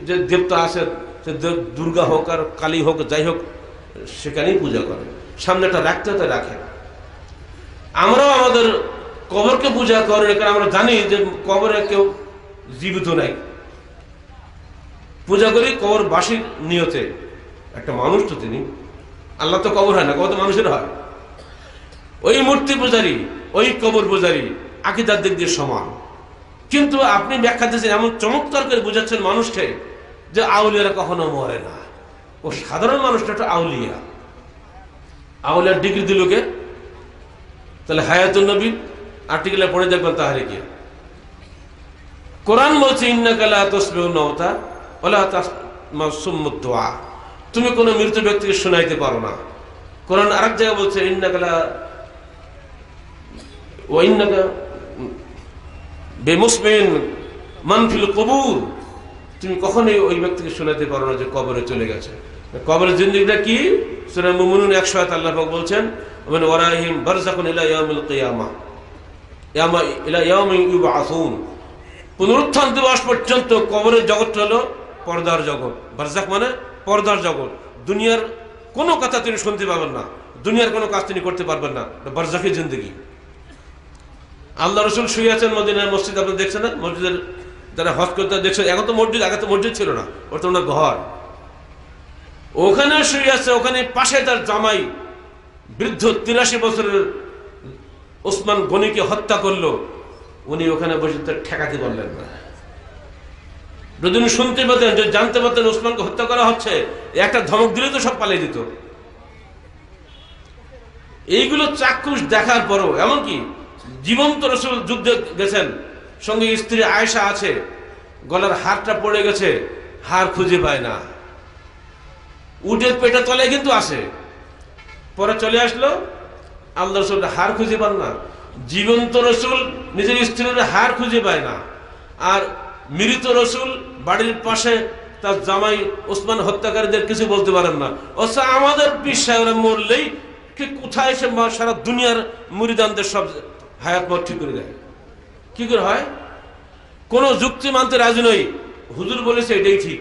Speaker 1: যে দেবতা আছে, সে দুর্গা হোক আর কালী হোক, যাই হোক, সেখানেই পূজা করে। সামনে একটা রাখতে হতে রাখে। আমরাও আমাদের কবরকে পূজা করি, কারণ আমরা জানি যে কবরে কেউ জীবিত নাই। পূজা করি কবরবাসীর নিয়তে। একটা মানুষ তো তিনি, আল্লাহ তো কবর হয় না, কবর তো মানুষের হয়। ওই মূর্তি পূজারী, ওই কবর পূজারী আকীদার দিক দিয়ে সমান। কিন্তু আপনি ব্যাখ্যা দিয়েছেন, এমন চমৎকার করে বুঝাচ্ছেন মানুষকে যে আউলিয়ারা কখনো মরে না, ও সাধারণ মানুষটা একটা আউলিয়া। আউলিয়ার ডিগ্রি দিল কে? তাহলে হায়াতুন নবী আর্টিকেলে পড়ে দেখবেন তাহরিকে। কোরআন বলছে ইন্নাকা লা তুসমিউল মাউতা ওয়ালা তাসমাউদ দুআ, তুমি কোনো মৃত ব্যক্তিকে শোনাইতে পারো না। কোরআন আরেক জায়গায় বলছে ইন্নাকা লা ওয়া ইন্নাকা বিমুসমিন মান ফিল কুবুর, তুমি কখনোই ওই ব্যক্তিকে শোনাতে পারো না যে কবরে চলে গেছে। কবরের জিন্দেগিটা কি? সূরা মুমিনুন 100 আল্লাহ পাক বলছেন ওমান ওয়ারাহিম বারযাকুন ইলা ইয়াউমিল কিয়ামা ইলা ইয়াউমি ইউবআসুন, পুনরুত্থান দিবস পর্যন্ত কবরের জগৎটা হলো পর্দার জগৎ। বারযাক মানে পর্দার জগৎ। দুনিয়ার কোনো কথা তিনি শুনতে পাবেন না, দুনিয়ার কোনো কাজ তিনি করতে পারবেন না, বারযাকি জিন্দেগি। আল্লাহ রাসূল শুয়ে আছেন মদিনার মসজিদ, আপনারা দেখছেন না? মসজিদের যারা হজ করতে দেখছেন, এখন তো মসজিদ, আগে তো মসজিদ ছিল না, ওর তো ঘর। ওখানে শুয়ে আছে, ওখানে পাশে তার জামাই বৃদ্ধ 83 বছরের ওসমান গনিকে হত্যা করলো, উনি ওখানে বসে তার ঠেকাতে পারলেন না। যদি উনি শুনতে পেতেন, যদি জানতে পারতেন ওসমানকে হত্যা করা হচ্ছে, একটা ধমক দিলে তো সব পালিয়ে দিত। এইগুলো চাক্ষুষ দেখার পরও, এমনকি জীবন্ত রাসূল যুদ্ধে গেছেন, সঙ্গে স্ত্রী আয়েশা আছে, গলার হারটা পড়ে গেছে, হার খুঁজে পায় না। উটের পেটের তলায় কিন্তু আসে, পরে চলে আসলো, আল্লাহ রাসূল হার খুঁজে পান না। জীবন্ত রাসূল নিজের স্ত্রীর হার খুঁজে পায় না, আর মৃত রাসূল বাড়ির পাশে তার জামাই ওসমান হত্যাকারীদের কিছু বলতে পারেন না। অথচ আমাদের পীর সাহেবরা মরলেই কি কোথায় এসে সারা দুনিয়ার মুরিদানদের সব হায়াত মত ঠিক করে দেয়। কি করে হয়? কোনো যুক্তি মানতে রাজি নই, হুজুর বলেছে এটাই ঠিক,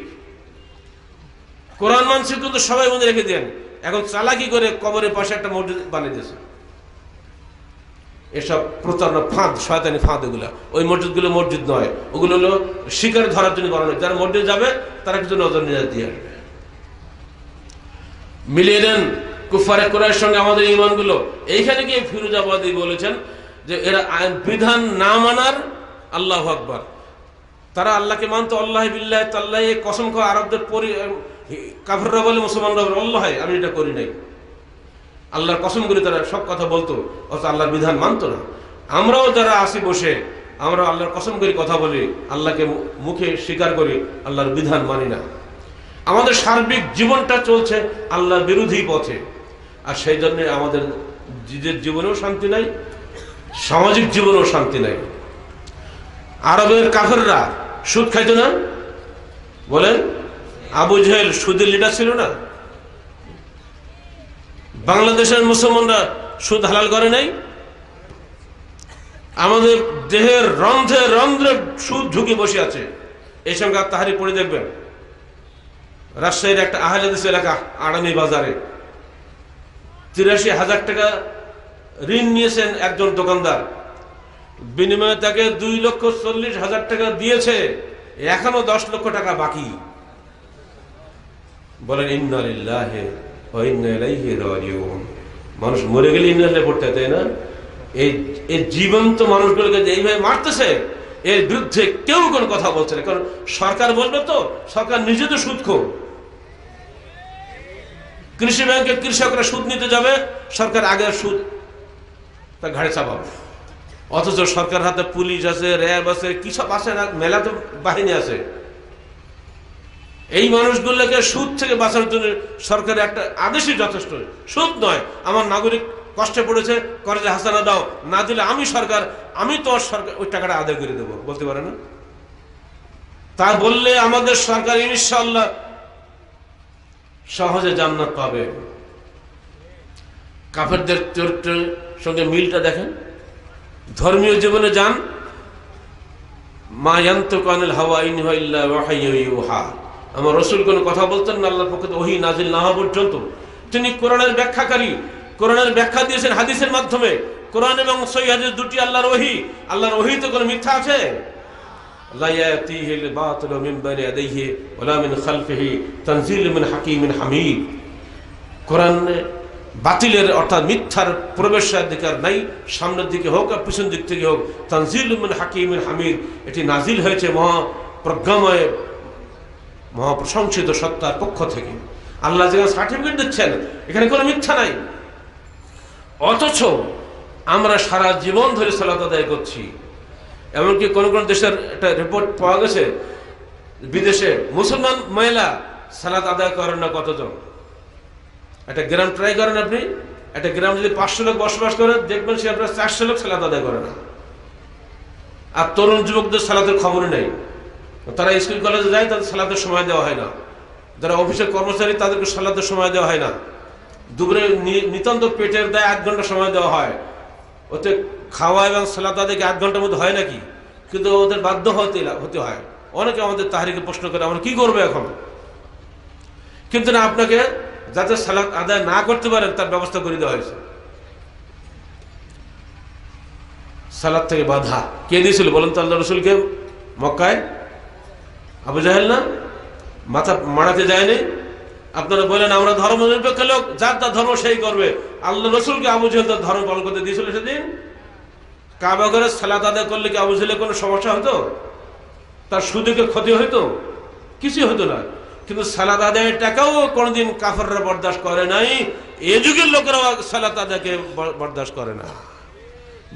Speaker 1: কোরআন মানছে কিন্তু সবাই মনে রেখে দেন। এখন চালাকি করে কবরের পাশে একটা মসজিদ বানিয়ে দিয়েছে। এসব প্রতারণা, ফাঁদ, শয়তানি ফাঁদ এগুলা। ওই মসজিদগুলো মসজিদ নয়, ওগুলো হলো শিকার ধরার জন্য বানানো। যারা মসজিদ যাবে তারা কিছু নজর নিয়ে দিয়ে আসবে। মিলিয়ে দেন কুফারে কুরাইশের সঙ্গে আমাদের ঈমানগুলো। এইখানে গিয়ে ফিরোজাবাদী বলেছেন যে এরা বিধান না মানার আল্লাহু আকবার, তারা আল্লাহকে মানতো আল্লাহ বিল্লাহ তাল্লাহ, কসম খাওয়া আরবদের কাফেররা বলে মুসলমানরা বলে আল্লাহ আমি এটা করি নাই, আল্লাহর কসম করে তারা সব কথা বলতো, অথচ আল্লাহর বিধান মানতো না। আমরাও যারা আসি বসে, আমরা আল্লাহর কসম করে কথা বলি, আল্লাহকে মুখে স্বীকার করি, আল্লাহর বিধান মানি না। আমাদের সার্বিক জীবনটা চলছে আল্লাহর বিরোধী পথে, আর সেই জন্য আমাদের নিজের জীবনেও শান্তি নাই, সামাজিক জীবনেও শান্তি নাই। আরবের কাফেররা সুদ খাইতো না? বলেন, আবু জেহেল সুদের লিডার ছিল না? বাংলাদেশের মুসলমানরা সুদ হালাল করে নাই? আমাদের দেহের রন্ধ্রে রন্ধ্রে সুদ ঢুকে বসে আছে। এই সঙ্গে তাহারি পড়ে দেখবেন, রাজশাহীর একটা আহলে হাদিস এলাকা আড়ানি বাজারে ৮৩,০০০ টাকা ঋণ নিয়েছেন একজন দোকানদার, বিনিময়ে তাকে 2,40,০০০ টাকা দিয়েছে, এখনো 10 লক্ষ টাকা বাকি। বলেন ইন্না লিল্লাহি ওয়া ইন্না ইলাইহি রাজিউন। মানুষ মরে গেলে ইন্না লিল্লাহি পড়তে হয়, তাই না? এই জীবন্ত মানুষগুলোকে যে এইভাবে মারতেছে, এর বিরুদ্ধে কেউ কোনো কথা বলছে না। কারণ সরকার বলবে তো, সরকার নিজে তো সুদখোর। কৃষি ব্যাংকে কৃষকরা সুদ নিতে যাবে, সরকার আগে সুদ তার ঘাড়ে চাপাবে। অথচ সরকার হাতে পুলিশ আছে, র্যাব আছে, কি সব আছে না, মেলা তো বাহিনী আছে। এই মানুষগুলোকে সুদ থেকে বাঁচানোর জন্য সরকারের একটা আদেশই যথেষ্ট। সুদ নয়, আমার নাগরিক কষ্টে পড়েছে, কর্জে হাসানা দাও, না দিলে আমি সরকার, আমি তোমার সরকার ওই টাকাটা আদায় করে দেবো, বলতে পারে না? তা বললে আমাদের সরকার ইনশাআল্লাহ সহজে জান্নাত পাবে। কাফেরদের চরিত্রের সঙ্গে মিলটা দেখেন। ধর্মীয় জীবনে যান, মা ইয়ানতিকু আনিল হাওয়া ইন হুয়া ইল্লা ওয়াহয়ুন ইউহা। আমার রাসূল কোনো কথা বলতেন না আল্লাহর পক্ষ থেকে ওহী নাজিল না হওয়া পর্যন্ত। তিনি কোরআনের ব্যাখ্যাকারী, কোরআনের ব্যাখ্যা দিয়েছেন হাদিসের মাধ্যমে। কোরআন এবং সহিহ হাদিস দুটি আল্লাহর ওহী। আল্লাহর ওহীতে কোনো মিথ্যা আছে? লা ইয়াতিহিল বাতিলু মিন বাইনি ইয়াদাইহি ওয়ালা মিন খালফিহি তানজিলুম মিন হাকীমিন হামিদ। কোরআনে বাতিলের অর্থাৎ মিথ্যার প্রবেশাধিকার নাই, সামনের দিকে হোক আর পিছন দিক থেকে হোক। তানজিলুম মিন হাকীমিন হামিদ, এটি নাজিল হয়েছে মহা প্রজ্ঞাময় মহাপ্রশংসিত সত্তার পক্ষ থেকে। আল্লাহ যেখানে সার্টিফিকেট দিচ্ছেন, এখানে কোনো মিথ্যা নাই। অথচ আমরা সারা জীবন ধরে সালাত আদায় করছি। এমনকি কোন কোন দেশের একটা রিপোর্ট পাওয়া গেছে, বিদেশে মুসলমান মহিলা সালাত আদায় করেন না কতজন। একটা গ্রাম ট্রাই করেন আপনি, একটা গ্রাম যদি 500 লোক বসবাস করে, দেখবেন সে আপনার 400 লোক সালাত আদায় করে না। আর তরুণ যুবকদের সালাতের খবরই নেই। তারা স্কুল কলেজে যায়, তাদের সালাতের সময় দেওয়া হয় না। যারা অফিসের কর্মচারী, তাদেরকে সালাতের সময় দেওয়া হয় না। দুপুরে নিতান্ত পেটের দায় 8 ঘন্টা সময় দেওয়া হয়। ওতে খাওয়া এবং সালাত আদায় 8 ঘন্টার মধ্যে হয় নাকি? কিন্তু ওদের বাধ্য হতে হয়। অনেকে আমাদের তাহরিকে প্রশ্ন করে, আমরা কি করবো এখন? কিন্তু না, আপনাকে যাতে সালাত আদায় না করতে পারেন তার ব্যবস্থা করে দেওয়া হয়েছে। সালাত থেকে বাধা কে দিয়েছিল বলেন তো? আল্লাহ রসুলকে মক্কায় আবু জাহেল না মাথা মারাতে যায়নি? আপনারা বলেন আমরা ধর্ম নিরপেক্ষ লোক, যার তার ধর্ম সেই করবে। আল্লাহ রসুলকে আবু জাহেল তার ধর্ম পালন করতে দিয়েছিল সেদিন? কাবা ঘরে সালাত আদায় করলে কি আবু জাহেলের কোনো সমস্যা হতো? তার সুদে ক্ষতি হইতো? কিছুই হতো না। কিন্তু সালাত আদায়ের টাকাও কোনোদিন কাফেররা বরদাস্ত করে নাই। এ যুগের লোকেরা সালাত আদায়কে বরদাস্ত করে না।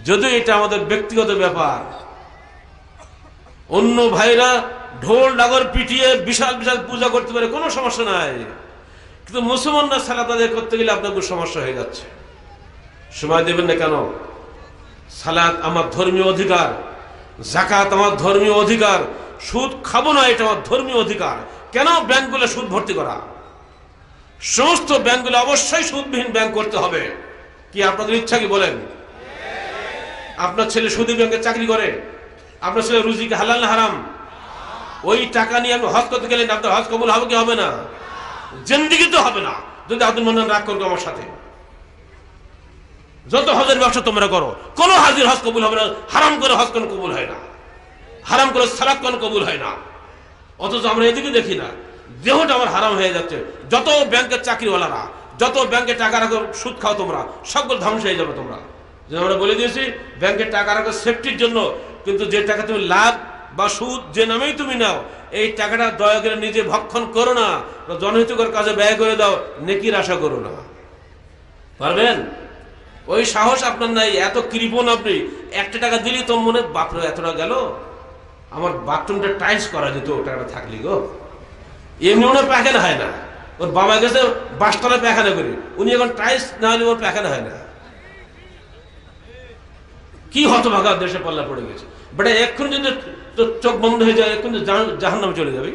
Speaker 1: যদিও এটা আমাদের ব্যক্তিগত ব্যাপার। অন্য ভাইরা ঢোল ডাগর পিটিয়ে বিশাল বিশাল পূজা করতে পারে, কোনো সমস্যা নাই। কিন্তু মুসলমানরা সালাত আদায় করতে গেলে আপনার খুব সমস্যা হয়ে যাচ্ছে। সময় দেবেন না কেন? সালাত আমার ধর্মীয় অধিকার, যাকাত আমার ধর্মীয় অধিকার, সুদ খাবো না এটা আমার ধর্মীয় অধিকার। কেন ব্যাংকগুলো সুদ ভর্তি করা? সমস্ত ব্যাংকগুলো অবশ্যই সুদবিহীন ব্যাংক করতে হবে। কি আপনাদের ইচ্ছা কি বলেন? আপনার ছেলে সুদী ব্যাংকে চাকরি করে, আপনার ছেলে রুজিকে হালাল না হারাম? ওই টাকা নিয়ে আপনি হজ করতে গেলেন, আপনার হজ কবুল হবে কি হবে না? জিন্দেগি তো হবে না যদি আব্দুল মান্নান রাগ করবে আমার সাথে। যত হজের ব্যবসা তোমরা করো, কোনো হাজির হজ কবুল হবে না। হারাম করে হজ কোন কবুল হয় না, হারাম করে সালাত কোন কবুল হয় না। অথচ আমরা এদিকে দেখি না, দেহটা আমার হারাম হয়ে যাচ্ছে। যত ব্যাংকের চাকরিওয়ালারা, যত ব্যাংকে টাকা রাখো, সুদ খাও তোমরা, সবগুলো ধ্বংস হয়ে যাবে তোমরা। যে আমরা বলে দিয়েছি ব্যাংকের টাকা রাখো সেফটির জন্য, কিন্তু যে টাকা তুমি লাভ বা সুদ যে নামেই তুমি নাও, এই টাকাটা দয়া করে নিজে ভক্ষণ করো না, জনহিতকর কাজে ব্যয় করে দাও, নেকির আশা করো না। পারবেন? ওই সাহস আপনার নাই। এত কৃপণ আপনি। 1 টাকা দিলি তো মনে, বাপরে এত টাকা গেল, আমার বাথরুমটা টাইলস করা যেত টাকাটা থাকলি গো। এমনি ওনার পায়খানা হয় না। ওর বাবা গেছে 22 তলায় পায়খানা করে, উনি এখন টাইলস না হলে ওর পায়খানা হয় না। কি হতভাগা দেশে পাল্লা পড়ে গেছে। বেটা এক্ষুনি যদি চোখ বন্ধ হয়ে যায়, এক্ষুনি জাহান্নামে চলে যাবে।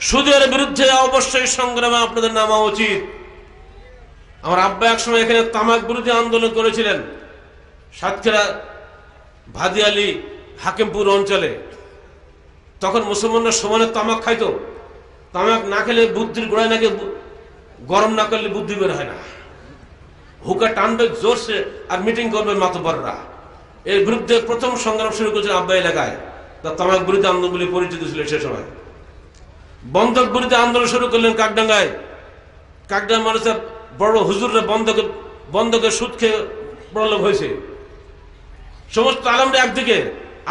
Speaker 1: সুদের বিরুদ্ধে অবশ্যই সংগ্রামে আপনাদের নামা উচিত। আমার আব্বা একসময় এখানে তামাক বিরোধী আন্দোলন করেছিলেন, সাতক্ষীরা ভাদিয়ালি হাকিমপুর অঞ্চলে। তখন মুসলমানরা সমানে তামাক খাইতো। তামাক না খেলে বুদ্ধির গোড়ায় নাকি গরম না করলে বুদ্ধি বের হয় না। হুকা টানবে জোরসে আর মিটিং করবে মাতবররা। এর বিরুদ্ধে প্রথম সংগ্রাম শুরু করেছিল আব্বা এলাকায়। তার তামাক বিরোধী আন্দোলন বলে পরিচিত ছিল সে সময়। বন্ধক বিরোধী আন্দোলন শুরু করলেন কাকডাঙ্গায়। কাকডাঙ্গা মানুষের বড় হুজুররা বন্ধকের সুদ খেয়ে প্রলোভ হয়েছে। সমস্ত আলমরা একদিকে,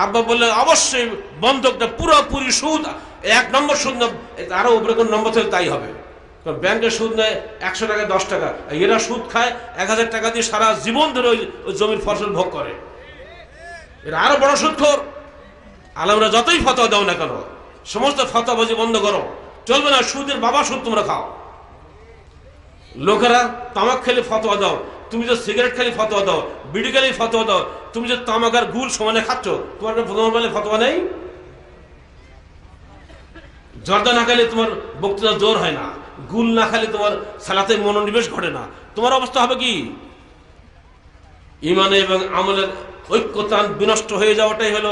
Speaker 1: আব্বা বললেন অবশ্যই বন্ধকটা পুরোপুরি সুদ, 1 নম্বর সুদ না, আরো উপরে কোন নম্বর থেকে তাই হবে। কারণ ব্যাংকের সুদ নেয় 100 টাকা 10 টাকা, এরা সুদ খায় 1000 টাকা দিয়ে সারা জীবন ধরে ওই জমির ফসল ভোগ করে। এরা আরো বড় সুদখোর। আলমরা যতই ফতোয়া দাও না কেন, সমস্ত ফতোয়াবাজি বন্ধ করো, চলবে না। সুদের বাবা সুদ তোমরা খাও। লোকেরা তামাক খেলে ফতোয়া দাও, তুমি যে সিগারেট খেলে ফতোয়া দাও, বিড়ি খেলে ফতোয়া দাও, তুমি যে তামাক আর গুল সমানে খাচ্ছ, তোমার বলে ফতোয়া নেই? জর্দা না খেলে তোমার বক্তৃতা জোর হয় না, গুল না খেলে তোমার সালাতে মনোনিবেশ ঘটে না, তোমার অবস্থা হবে কি? ইমানে এবং আমলের ঐক্যতান বিনষ্ট হয়ে যাওয়াটাই হলো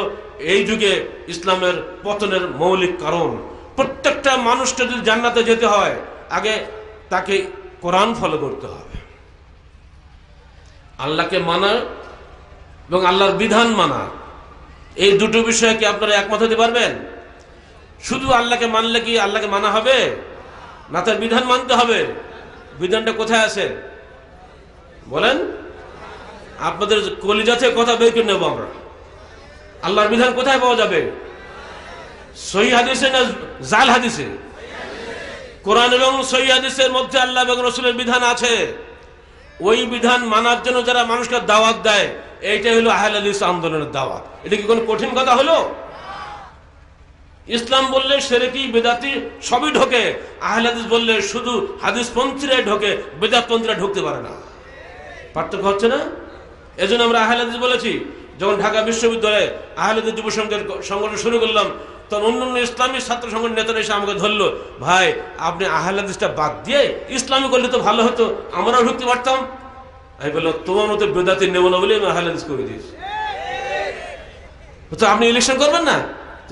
Speaker 1: এই যুগে ইসলামের পতনের মৌলিক কারণ। প্রত্যেকটা মানুষকে যদি জান্নাতে যেতে হয়, আগে তাকে কোরআন ফলো করতে হবে, আল্লাহকে মানা এবং আল্লাহর বিধান মানা। এই দুটো বিষয়ে কি আপনারা একমত হতে পারবেন? শুধু আল্লাহকে মানলে কি আল্লাহকে মানা হবে না? তার বিধান মানতে হবে। বিধানটা কোথায় আছে বলেন? আপনাদের কলিজা থেকে কথা বের করে নেব আমরা। আল্লাহর বিধান কোথায় পাওয়া যাবে? সহিহ হাদিসে না জাল হাদিসে? কোরআন এবং সহিহ হাদিসের মধ্যে আল্লাহ এবং রাসূলের বিধান আছে, ওই বিধান মানার জন্য যারা মানুষকে দাওয়াত দেয়, এইটাই হলো আহলে হাদিস আন্দোলনের দাওয়াত। এটা কি কোনো কঠিন কথা হলো? ইসলাম বললে শিরকি বিদআতি সবই ঢোকে, আহলে হাদিস বললে শুধু হাদিসপন্থীরাই ঢোকে, বিদআতপন্থীরা ঢুকতে পারে না। পার্থক্য হচ্ছে না? এজন্য আমরা আহলে হাদিস বলেছি। যখন ঢাকা বিশ্ববিদ্যালয়ে আহলে হাদিস যুব সংঘের সংগঠন শুরু করলাম, তখন অন্যান্য ইসলামী ছাত্র সংগঠনের নেতারা এসে আমাকে ধরলো, ভাই আপনি আহলে হাদিসটা বাদ দিয়ে ইসলামী করলে তো ভালো হতো, আমরাও ঢুকতে পারতাম। আমি বললাম, তোমার মতো বেদাতি নেব না বলে আমি আহলে হাদিস করে দিয়েছি। তো আপনি ইলেকশন করবেন না,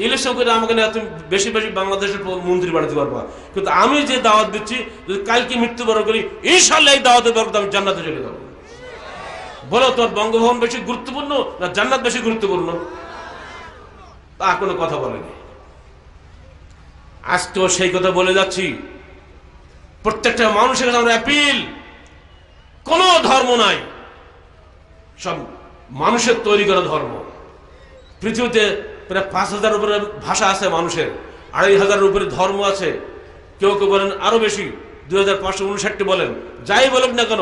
Speaker 1: ইলেকশন করে আমাকে না তুমি বেশি বেশি বাংলাদেশের মন্ত্রী বানাতে পারবা, কিন্তু আমি যে দাওয়াত দিচ্ছি যদি কালকে মৃত্যুবরণ করি, ইনশাআল্লাহ এই দাওয়াতের বরকতে আমি জান্নাতে চলে যাবো। বলো, তোমার বঙ্গভবন বেশি গুরুত্বপূর্ণ না জান্নাত বেশি গুরুত্বপূর্ণ? তা কোনো কথা বলেনি। আজকেও সেই কথা বলে যাচ্ছি। প্রত্যেকটা মানুষের কাছে আমরা অ্যাপিল, কোন ধর্ম নাই, সব মানুষের তৈরি করা ধর্ম। পৃথিবীতে প্রায় ৫,০০০ উপরে ভাষা আছে মানুষের, ২,৫০০ উপরে ধর্ম আছে, কেউ কেউ বলেন আরো বেশি, ২,৫৫৯ বলেন। যাই বলুক না কেন,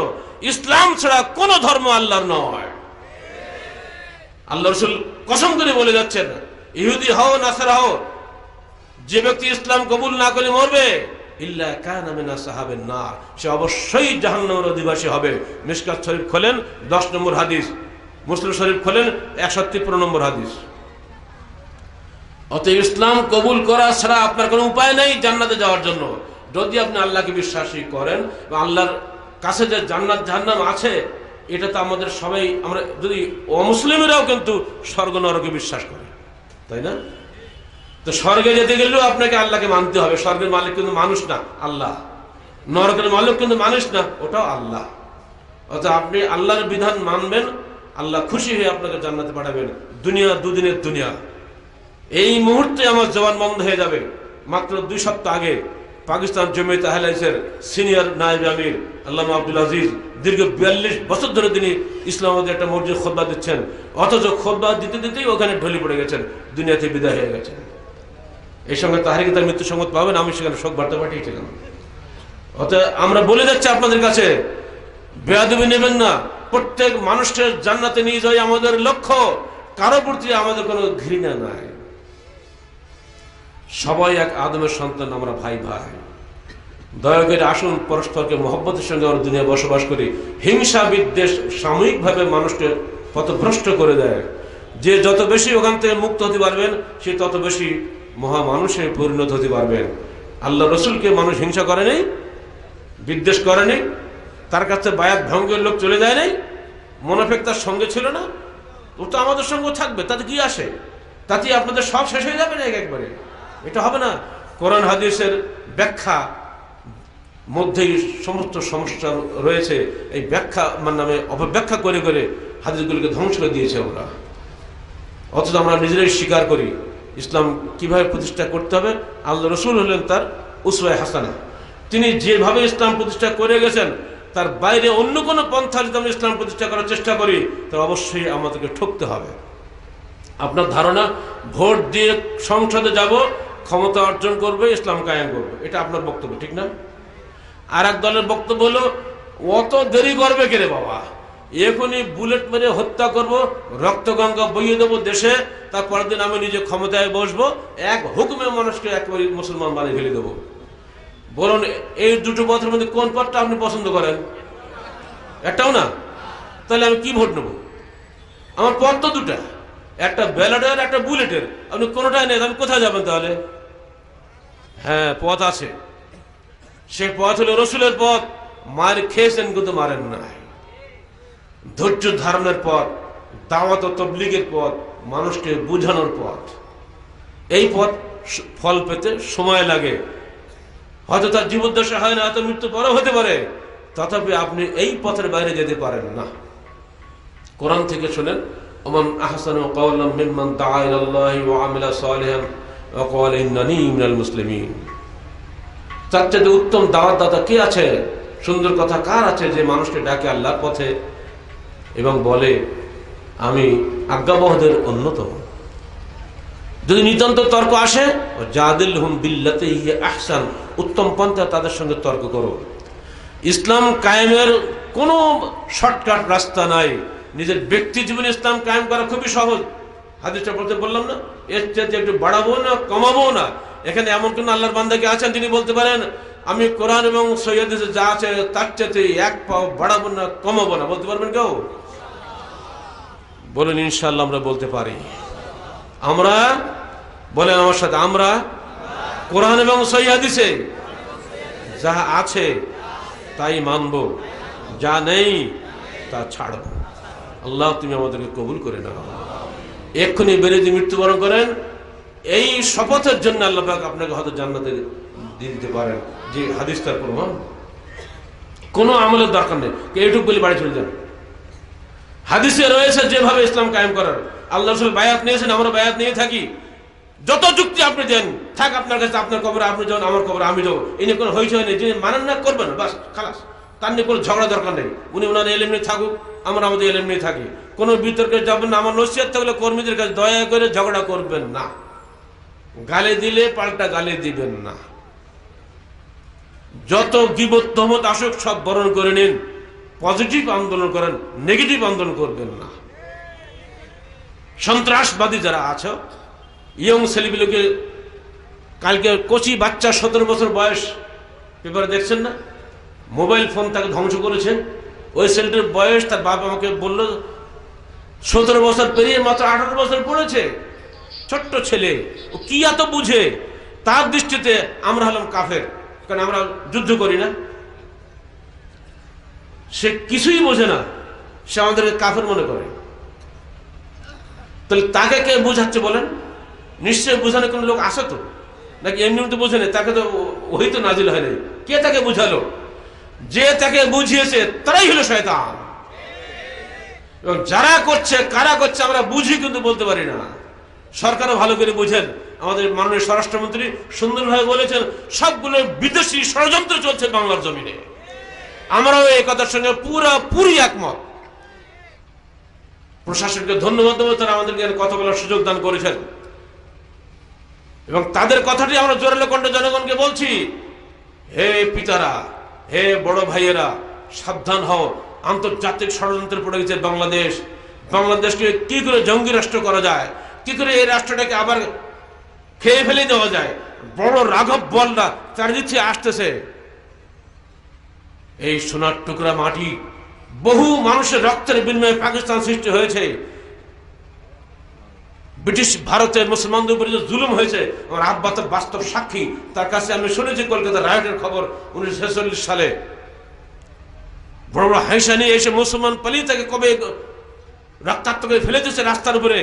Speaker 1: ইসলাম ছাড়া কোন ধর্ম আল্লাহর নয়। আল্লাহ রাসূল কসম করে বলে যাচ্ছেন, ইহুদি হও নাসারা হও, যে ব্যক্তি ইসলাম কবুল না করে মরবে, ইল্লা কানা মিনা আসহাবিন নার, সে অবশ্যই জাহান্নামের অধিবাসী হবে। মিশকাত শরীফ খোলেন 10 নম্বর হাদিস, মুসলিম শরীফ খোলেন 153 নম্বর হাদিস। অতএব ইসলাম কবুল করা ছাড়া আপনার কোনো উপায় নেই জান্নাতে যাওয়ার জন্য। যদি আপনি আল্লাহকে বিশ্বাসী করেন, বা আল্লাহর কাছে যে জান্নাত জাহান্নাম আছে, এটা তো আমাদের সবাই, আমরা যদি অমুসলিমেরাও কিন্তু স্বর্গ নরকে বিশ্বাস করে, তাই না? তো স্বর্গে যেতে গেলেও আপনাকে আল্লাহকে মানতে হবে। স্বর্গের মালিক কিন্তু মানুষ না, আল্লাহ। নরকের মালিক কিন্তু মানুষ না, ওটাও আল্লাহ। অর্থাৎ আপনি আল্লাহর বিধান মানবেন, আল্লাহ খুশি হয়ে আপনাকে জান্নাতে পাঠাবেন। দুনিয়া দুদিনের দুনিয়া। এই মুহূর্তে আমার জবান বন্ধ হয়ে যাবে। মাত্র 2 সপ্তাহ আগে পাকিস্তান জমিয়ত আহলে হাদিসের সিনিয়র নায়েব আমির আল্লামা আব্দুল আজিজ দীর্ঘ 42 বছর ধরে তিনি ইসলামাবাদে একটা মসজিদ খুতবা দিচ্ছেন, অথচ খুতবা দিতে দিতেই ওখানে ঢলে পড়ে গেছেন, দুনিয়াতে বিদায় হয়ে গেছেন। এই সঙ্গে তাহারিকে তার মৃত্যু সংবাদ পাবেন, আমি সেখানে শোক বার্তা পাঠিয়েছিলাম। অতএব আমরা বলে যাচ্ছি আপনাদের কাছে, বেয়াদবি নেবেন না। প্রত্যেক মানুষকে জান্নাতে নিয়ে যাওয়াই আমাদের লক্ষ্য, কারো প্রতি আমাদের কোনো ঘৃণা নাই। সবাই এক আদমের সন্তান, আমরা ভাই ভাই। দয়া করে আসুন পরস্পরকে মহব্বতের সঙ্গে আমরা দুনিয়া বসবাস করি। হিংসা বিদ্বেষ সাময়িকভাবে মানুষকে পথভ্রষ্ট করে দেয়। যে যত বেশি ওখান থেকে মুক্ত হতে পারবেন, সে তত বেশি মহামানুষে পরিণত হতে পারবেন। আল্লাহ রসুলকে মানুষ হিংসা করে নেই, বিদ্বেষ করে নেই, তার কাছে বায়াত ভঙ্গের লোক চলে যায় নাই, মুনাফিক তার সঙ্গে ছিল না, ও তো আমাদের সঙ্গে থাকবে, তাতে কি আসে? তাতে আপনাদের সব শেষ হয়ে যাবে না একবারে? এটা হবে না। কোরআন হাদিসের ব্যাখ্যা মধ্যেই সমস্ত সমস্যা রয়েছে। এই ব্যাখ্যা নামে অপব্যাখ্যা করে করে হাদিসগুলোকে ধ্বংস করে দিয়েছে ওরা। অথচ আমরা নিজেরাই স্বীকার করি ইসলাম কিভাবে প্রতিষ্ঠা করতে হবে। আল্লাহ রসুল হলেন তার উসওয়া হাসানা। তিনি যেভাবে ইসলাম প্রতিষ্ঠা করে গেছেন, তার বাইরে অন্য কোনো পন্থা যদি আমরা ইসলাম প্রতিষ্ঠা করার চেষ্টা করি, তাহলে অবশ্যই আমাদেরকে ঠকতে হবে। আপনার ধারণা ভোট দিয়ে সংসদে যাব, ক্ষমতা অর্জন করবে, ইসলাম কায়েম করবে, এটা আপনার বক্তব্য, ঠিক না? আর এক দলের বক্তব্য হলো, অত দেরি করবে কে রে বাবা, এখনই বুলেট মেরে হত্যা করব, রক্তগঙ্গা বইয়ে দেবো দেশে, তারপরের দিন আমি নিজে ক্ষমতায় বসবো, এক হুকুমে মানুষকে একেবারে মুসলমান বানিয়ে ফেলে দেবো। বলুন, এই দুটো পথের মধ্যে কোন পথটা আপনি পছন্দ করেন? একটাও না। তাহলে আমি কি ভোট নেব? আমার পথ তো দুটা, একটা ব্যালটের, একটা বুলেটের। আপনি কোনোটাই নেই, আপনি কোথায় যাবেন তাহলে? হ্যাঁ, পথ আছে। সে পথ হলো রসুলের পথ। মার খেয়েছেন কিন্তু মারেন নাই। ধৈর্য ধারণের পথ, দাওয়াত ও তাবলীগের পথ, মানুষকে বুঝানোর পথ। এই পথ ফল পেতে সময় লাগে, হয়তো তার জীবদ্দশা হয় না, হয়তো মৃত্যু পরেও হতে পারে, তথাপি আপনি এই পথের বাইরে যেতে পারেন না। কোরআন থেকে শুনেন, ওমান আহসানু কাওলাম মিম্মান দাআ ইলাল্লাহি ওয়া আমিলা সালিহান ওয়া ক্বালা ইন্নানী মিনাল মুসলিমিন। তার চেয়ে উত্তম দাওয়াতদাতা কে আছে, সুন্দর কথা কার আছে, যে মানুষকে ডাকে আল্লাহর পথে এবং বলে আমি আজ্ঞাবহদের অন্যতম। যদি নিতান্ত তর্ক আসে, জাদিলহুম বিল্লাতি হিয়া আহসান, উত্তম পন্থা তাদের সঙ্গে তর্ক করো। ইসলাম কায়েমের কোনো শর্টকাট রাস্তা নাই। নিজের ব্যক্তি জীবনে ইসলাম কায়েম করা খুবই সহজ। হাদিসটা বলতে বললাম না, এর চাইতে একটু বাড়াবো না কমাবো না। এখানে এমন কোন আল্লাহর বান্দাকে আছেন তিনি বলতে পারেন আমি কোরআন এবং সহিহ হাদিসে যা আছে তার চাইতে এক পাও বাড়াবো না কমাবো না? বলতে পারবেন কেউ? বলেন ইনশাআল্লাহ আমরা বলতে পারি। আমরা বলেন আমার সাথে, আমরা কোরআন এবং সহিহ হাদিসে যা আছে তাই মানব, যা নেই তা ছাড়ব। আল্লাহ তুমি আমাদেরকে কবুল করে নাও। এক্ষুনি বেরিয়ে মৃত্যুবরণ করেন, এই শপথের জন্য আল্লাহ পাক আপনাকে হয়তো জান্নাতে দিয়ে দিতে পারেন যে হাদিসটার প্রমাণ। কোনো আমলের দরকার নেই, এইটুকু বলে বাড়ি চলে যান। হাদিসে রয়েছে যেভাবে ইসলাম কায়েম করার। আল্লাহ রাসূল বায়াত নিয়েছেন, আমরা বায়াত নিয়ে থাকি। যত যুক্তি আপনি দেন থাক আপনার কাছে, আপনার কবরে আপনি যান, আমার কবরে আমি যাবো, এই নিয়ে কোনো হইচই নেই। যিনি মানেন না করবেন বাস খালাস, তার নিয়ে কোনো ঝগড়া দরকার নেই। উনি ওনার এলেম নিয়ে থাকুক, আমরা আমাদের এলেম নিয়ে থাকি। কোনো বিতর্কে যাবেন না। আমার নসিহত থাকলে কর্মীদের কাছে দয়া করে ঝগড়া করবেন না। গালি দিলে পাল্টা গালি দিবেন না। যত গীবত তহমত আসুক সব বরণ করে নিন, পজিটিভ আন্দোলন করেন, নেগেটিভ আন্দোলন করবেন না। সন্ত্রাসবাদী যারা আছে, ইয়ং ছেলেগুলোকে, কালকে কচি বাচ্চা 17 বছর বয়স, পেপারে দেখছেন না, মোবাইল ফোন তাকে ধ্বংস করেছে। ওই ছেলেটির বয়স, তার বাবা আমাকে বলল 17 বছর পেরিয়ে মাত্র 18 বছর পড়েছে, ছোট্ট ছেলে। ও কি এত বুঝে? তার দৃষ্টিতে আমরা হলাম কাফের, কারণ আমরা যুদ্ধ করি না। সে কিছুই বোঝে না, সে আমাদেরকে কাফের মনে করে। তাহলে তাকে কে বুঝাচ্ছে বলেন? নিশ্চয়ই বুঝানো কোনো লোক আছে তো, নাকি এমনি তো বোঝে না? তাকে তো ওই তো নাজিল হয় নাই। কে তাকে বুঝালো? যে তাকে বুঝিয়েছে তারাই হলো শয়তান। এবং যারা করছে, কারা করছে আমরা বুঝি কিন্তু বলতে পারি না। সরকারও ভালো করে বুঝেন। আমাদের মাননীয় স্বরাষ্ট্রমন্ত্রী সুন্দরভাবে বলেছেন সবগুলো বিদেশি ষড়যন্ত্র চলছে বাংলার জমিনে। আমরাও এই কথার সঙ্গে পুরোপুরি একমত। প্রশাসনকে ধন্যবাদ দেবো, তারা আমাদেরকে কথা বলার সুযোগ দান করেছেন। এবং তাদের কথাটি আমরা জোরালো কণ্ঠে জনগণকে বলছি, হে পিতারা, হে বড় ভাইয়েরা, সাবধান হও। আন্তর্জাতিক ষড়যন্ত্রে পড়ে গেছে বাংলাদেশ। বাংলাদেশকে কি করে জঙ্গি রাষ্ট্র করা যায়, কি করে এই রাষ্ট্রটাকে আবার খেয়ে ফেলে দেওয়া যায়। বড় রাঘব বলরা চারিদিকে আসতেছে। এই সোনার টুকরা মাটি, বহু মানুষের রক্তের বিনিময়ে পাকিস্তান সৃষ্টি হয়েছে। ব্রিটিশ ভারতের মুসলমানদের উপরে যে জুলুম হয়েছে, আমার আব্বা তো বাস্তব সাক্ষী। তার কাছে আমি শুনেছি কলকাতা রায়টের খবর 1946 সালে। বড় বড় হাইসা নিয়ে এসে মুসলমান পালিয়ে তাকে কবে রক্তাক্ত করে ফেলে দিয়েছে রাস্তার উপরে।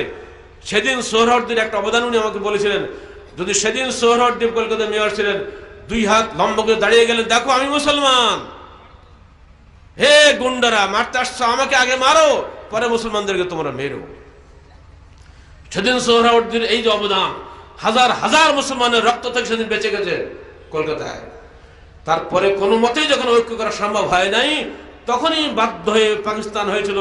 Speaker 1: সেদিন সোহরাওয়ার্দীর একটা অবদান উনি আমাকে বলেছিলেন। যদি সেদিন সোহরাওয়ার্দী কলকাতার মেয়র ছিলেন, 2 হাত লম্বা করে দাঁড়িয়ে গেলেন, দেখো আমি মুসলমান, হে গুন্ডারা মারতে আসছো, আমাকে আগে মারো, পরে মুসলমানদেরকে তোমরা মেরো। সেদিন সোহরাওয়ার্দীর এই যে অবদান, হাজার হাজার মুসলমানের রক্ত থেকে সেদিন বেঁচে গেছে কলকাতায়। তারপরে কোনো মতেই যখন ঐক্য করা সম্ভব হয় নাই, তখনই বাধ্য হয়ে পাকিস্তান হয়েছিল,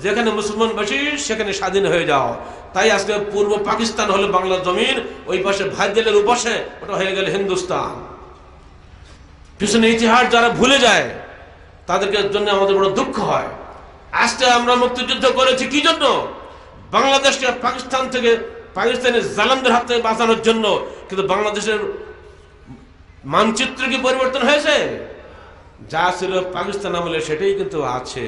Speaker 1: যেখানে মুসলমান বেশি সেখানে স্বাধীন হয়ে যাও। তাই আজকে পূর্ব পাকিস্তান হলো বাংলার জমিন, ওই পাশে ভাইদেলের উপাসে ওটা হয়ে গেল হিন্দুস্তান। পিছনে ইতিহাস যারা ভুলে যায় তাদেরকে জন্য আমাদের বড় দুঃখ হয়। আজকে আমরা মুক্তিযুদ্ধ করেছি কি জন্য? বাংলাদেশকে পাকিস্তান থেকে, পাকিস্তানের জালেমদের হাত থেকে বাঁচানোর জন্য। কিন্তু বাংলাদেশের মানচিত্র কি পরিবর্তন হয়েছে? যা ছিল পাকিস্তান আমলে সেটাই কিন্তু আছে।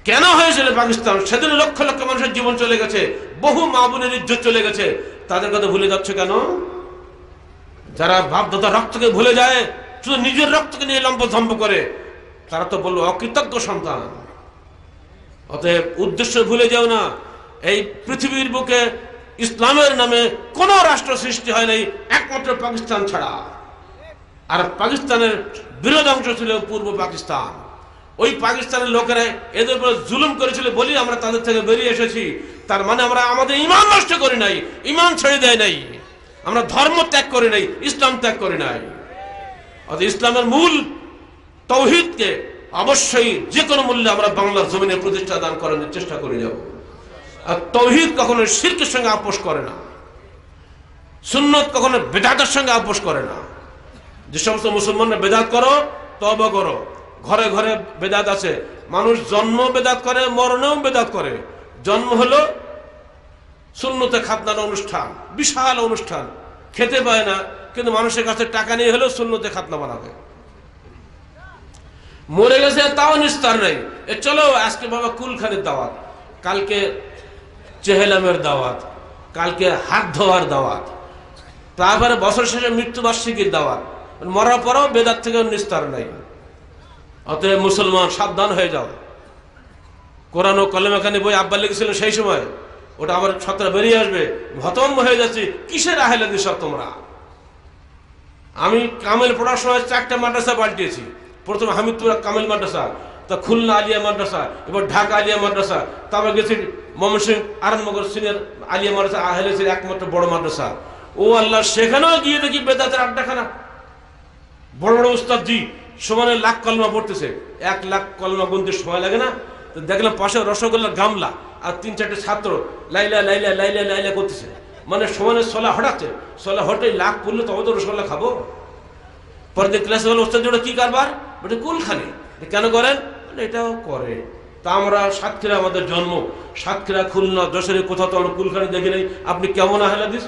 Speaker 1: কেন হয়েছিল পাকিস্তান? সেদিন লক্ষ লক্ষ মানুষের জীবন চলে গেছে, বহু মা বোনের ইজ্জত চলে গেছে। তাদের কথা ভুলে যাচ্ছে কেন? যারা বাপদাদা রক্তকে ভুলে যায়, শুধু নিজের রক্তকে নিয়ে লম্বঝম্ব করে, তারা তো বললো অকৃতজ্ঞ সন্তান। অতএব উদ্দেশ্য ভুলে যাও না। এই পৃথিবীর বুকে ইসলামের নামে কোন রাষ্ট্র সৃষ্টি হয় নাই একমাত্র পাকিস্তান ছাড়া। আর পাকিস্তানের বিরোধ অংশ ছিল পূর্ব পাকিস্তান। ওই পাকিস্তানের লোকেরা এদের উপরে জুলুম করেছিল বলি আমরা তাদের থেকে বেরিয়ে এসেছি। তার মানে আমরা আমাদের ঈমান নষ্ট করি নাই, ঈমান ছেড়ে দেয় নাই, আমরা ধর্ম ত্যাগ করি নাই, ইসলাম ত্যাগ করি নাই। অর্থাৎ ইসলামের মূল তাওহীদকে অবশ্যই যে কোনো মূল্যে আমরা বাংলার জমিনে প্রতিষ্ঠা দান করার চেষ্টা করে যাব। আর তাওহীদ কখনো শিরকের সঙ্গে আপোষ করে না। সুন্নত কখনো বেদাতের সঙ্গে আপোষ করে না। যে সমস্ত মুসলমানরা বেদাত করো, তওবা করো। ঘরে ঘরে বেদাত আছে। মানুষ জন্ম বেদাত করে, মরণেও বেদাত করে। জন্ম হলো সুন্নতে খাতনার অনুষ্ঠান, বিশাল অনুষ্ঠান, খেতে পায় না, কিন্তু মানুষের কাছে টাকা নিয়ে হলেও সুন্নতে খাতনা বানাবে। মরে গেছে তাও নিস্তার নেই। চলো আজকে বাবা কুলখানির দাওয়াত, কালকে চেহেলামের দাওয়াত, কালকে হাত ধোয়ার দাওয়াত, তারপরে বছর শেষে মৃত্যুবার্ষিকীর দাওয়াত। মরার পরেও বেদাত থেকে নিস্তার নেই। অতএব মুসলমান সাবধান হয়ে যাও। কোরআন ও কলেমাখানি বই আব্বা লিখেছিলেন সেই সময়, ওটা আবার সত্তর বেরিয়ে আসবে। হতভম্ব হয়ে যাচ্ছি, কিসের আহলে হাদিস সব তোমরা? আমি কামেল পড়ার সময় 4টা মাদ্রাসা পাল্টিয়েছি। প্রথম হামিদপুর কামেল মাদ্রাসা, তা খুলনা আলিয়া মাদ্রাসা, এবার ঢাকা আলিয়া মাদ্রাসা, তারপর গেছি ময়মনসিংহ আরামনগর সিনিয়র আলিয়া মাদ্রাসা, আহলে হাদিসের একমাত্র বড় মাদ্রাসা। ও আল্লাহ, সেখানেও গিয়ে দেখি বেদাতের আড্ডাখানা। বড় বড় উস্তাদ জি সমানে লাখ কলমা পড়তেছে, 1 লাখ কলমা গুনতে সময় লাগে না? তো দেখলাম পাশে রসগোল্লার গামলা আর 3-4টে ছাত্র লাইলা লাইলা লাইলা লাইলা করতেছে, মানে সমানে সলা হটাচ্ছে। সলা হটে লাখ পড়লে তবে তো রসগোল্লা খাবো। পরের ক্লাসে হলো ওস্তাদ কি কারবার, বলে কুলখানি। কেন করেন? এটাও করে। তা আমরা সাতক্ষীরা আমাদের জন্ম, সাতক্ষীরা খুলনা যশোরে কোথাও তো আমরা কুলখানি দেখি নাই। আপনি কেমন আহলে হাদিস?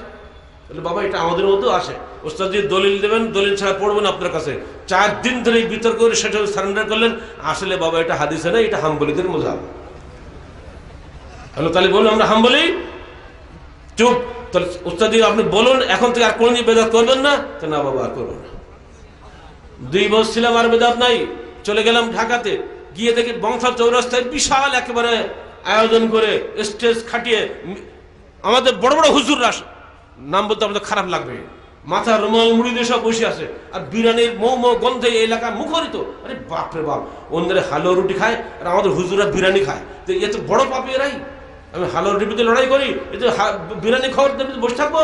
Speaker 1: বলে বাবা এটা আমাদের মধ্যেও আসে। ওস্তাদ যদি দলিল দেবেন, দলিল ছাড়া পড়বেন আপনার কাছে। 4 দিন ধরে বিতর্ক করে সেটা সারেন্ডার করলেন। আসলে বাবা এটা হাদিসে না, এটা হাম্বলীদের মজাব। হ্যালো, তাহলে বলুন আমরা হাম্বলী? চুপ। তাহলে ওস্তাদ আপনি বলুন এখন থেকে আর কোনদিন বেদাত করবেন না? তো না বাবা আর করবো না। 2 বছর ছিলাম আর বেদাত নাই। চলে গেলাম ঢাকাতে, গিয়ে দেখি বংশাল চৌরাস্তায় বিশাল একেবারে আয়োজন করে স্টেজ খাটিয়ে আমাদের বড় বড় হুজুররা, নাম বলতে আমাদের খারাপ লাগবে, মাথা রুমাল মুড়ি দিয়ে সব বসে আছে, আর বিরিয়ানির মৌ মৌ গন্ধে এই এলাকা মুখরিত। আরে বাপরে বাপ, অন্যদের হালুয়া রুটি খায় আর আমাদের হুজুররা বিরিয়ানি খায়। তো এ তো বড় পাপি এরাই। আমি হালুয়া রুটিতে লড়াই করি, এ তো বিরিয়ানি খাওয়ার বসে থাকবো।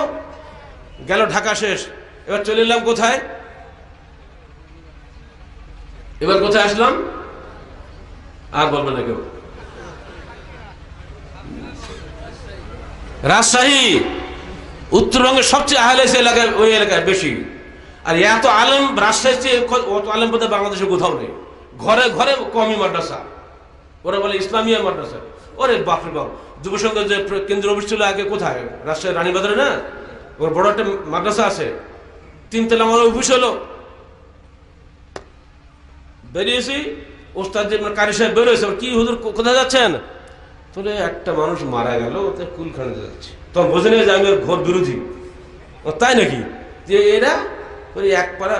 Speaker 1: গেল ঢাকা শেষ। এবার চলে এলাম কোথায়? এবার কোথায় আসলাম? আর বলবে না কেউ। রাজশাহী, উত্তরবঙ্গের সবচেয়ে আহলে হাদিস এলাকায়, ওই এলাকায় বেশি। আর এত আলেম রাজশাহীর চেয়ে অত আলেম বোধহয় বাংলাদেশে কোথাও নেই। ঘরে ঘরে কওমি মাদ্রাসা, ওরা বলে ইসলামিয়া মাদ্রাসা। ওরে বাপরে বাপ, যুবসংঘের যে কেন্দ্রীয় অফিস ছিল আগে কোথায়? রাজশাহী রানীবাজারে না? ওর বড় একটা মাদ্রাসা আছে, 3 তলা আমার অফিস হলো। বেরিয়েছি, ওস্তাদ যে কারি সাহেব বেরোয়েছে, কি হুজুর কোথায় যাচ্ছেন? তাহলে একটা মানুষ মারা গেল, কুলখানিতে যাচ্ছে। তখন বোঝে নেই যে আমি ঘোর বিরোধী। তাই নাকি? যে এরা ওই 1 পারা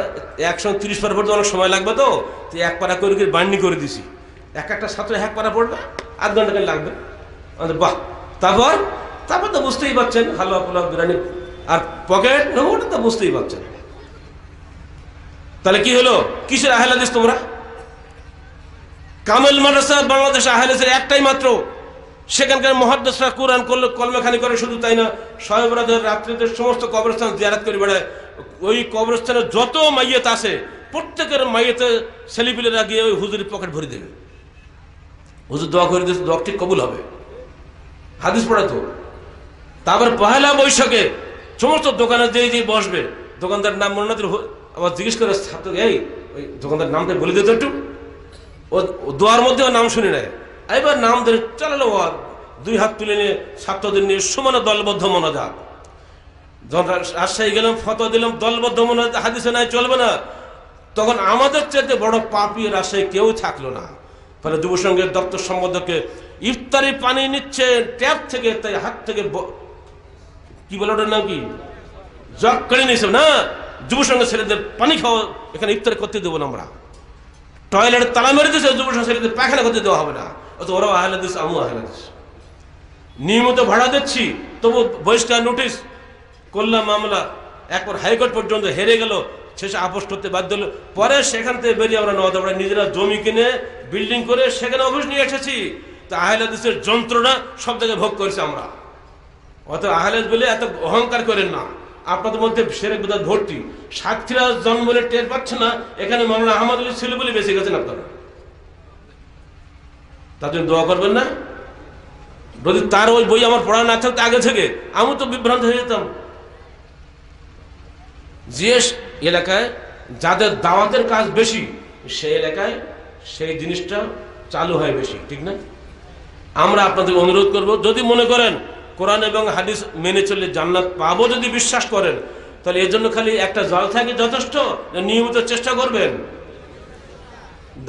Speaker 1: 130 পারা পড়তে অনেক সময় লাগবে, তো 1 পারা করে বান্ডি করে দিছি। একটা ছাত্র 1 পারা পড়বে, 8 ঘন্টা করে লাগবে। বাহ। তারপর তো বুঝতেই পারছেন, হালুয়া পোলাও বিরিয়ানি আর পকেট, ওটা তো বুঝতেই পারছেন। তাহলে কি হলো? কিসের আহলে হাদিস তোমরা? কামেল মাদ্রাসা বাংলাদেশে আহলে হাদিসের একটাই মাত্র। সেখানকার মুহাদ্দিসরা কোরআন কলমেখানি করে, শুধু তাই না, শবে বরাতের রাত্রিতে সমস্ত কবরস্থান জিয়ারত করে বেড়ায়। ওই কবরস্থানে যত মাইয়াত আছে, প্রত্যেকের মাইয়াতে ছেলেপিলেরা গিয়ে ওই হুজুরের পকেট ভরে দেবে। হুজুর দোয়া করে দিয়েছে, দোয়া ঠিক কবুল হবে। হাদিস পড়াতো। তারপর পহেলা বৈশাখে সমস্ত দোকানে যে বসবে, দোকানদার নাম মনে না, আবার জিজ্ঞেস করে ছাত্র, এই ওই দোকানদার নামটা বলে দিত একটু। ও দোয়ার মধ্যে ওর নাম শুনে নেয়। এবার নাম ধরে চালালো, 2 হাত তুলে নিয়ে ছাত্রদের নিয়ে সমানে দলবদ্ধ মোনাজাত। যখন রাজশাহী গেলাম, ফতোয়া দিলাম, দলবদ্ধ মোনাজাত হাদিসে নাই, চলবে না। তখন আমাদের চাইতে বড় পাপী রাজশাহী কেউ থাকলো না। ফলে যুবসংঘের দপ্তর সম্পাদককে ইফতারি পানি নিচ্ছে ট্যাপ থেকে, তাই হাত থেকে কি বলে ওটার নাম কি, জগ করে নিয়েছে না, যুবসংঘের ছেলেদের পানি খাওয়া, এখানে ইফতারি করতে দেবো না আমরা। টয়লেটে তালা মেরে দিয়েছে, যুবসংঘ ছেলেদের পায়খানা করতে দেওয়া হবে না। অত ওরাও আহলে হাদিস, আমিও আহলে হাদিস। নিয়মিত ভাড়া দিচ্ছি, তবু বহিষ্কার নোটিশ করলাম, মামলা একবার হাইকোর্ট পর্যন্ত হেরে গেল, শেষে আপোষ করতে বাধ্য হলো। পরে সেখান থেকে বেরিয়ে আমরা আমরা নিজেরা জমি কিনে বিল্ডিং করে সেখানে অফিস নিয়ে এসেছি। তা আহলে হাদিসের যন্ত্রণা সব জায়গায় ভোগ করেছি আমরা। অত আহলে হাদিস বলে এত অহংকার করেন না, আপনাদের মধ্যে শিরক বিদআত ভর্তি। সাতক্ষীরা জন্ম বলে টের পাচ্ছে না, এখানে মাওলানা আহমদ আলী ছিল বলে বেঁচে গেছেন আপনারা। তার জন্য দোয়া করবেন না? যদি তার ওই বই আমার পড়া না থাকতো আগে থেকে, আমি তো বিভ্রান্ত হয়ে যেতাম। যে এলাকায় যাদের দাওয়াতের কাজ বেশি সেই এলাকায় সেই জিনিসটা চালু হয় বেশি, ঠিক না? আমরা আপনাদের অনুরোধ করব, যদি মনে করেন কোরআন এবং হাদিস মেনে চলে জান্নাত পাবো, যদি বিশ্বাস করেন, তাহলে এর জন্য খালি একটা জল থাকে যথেষ্ট, নিয়মিত চেষ্টা করবেন।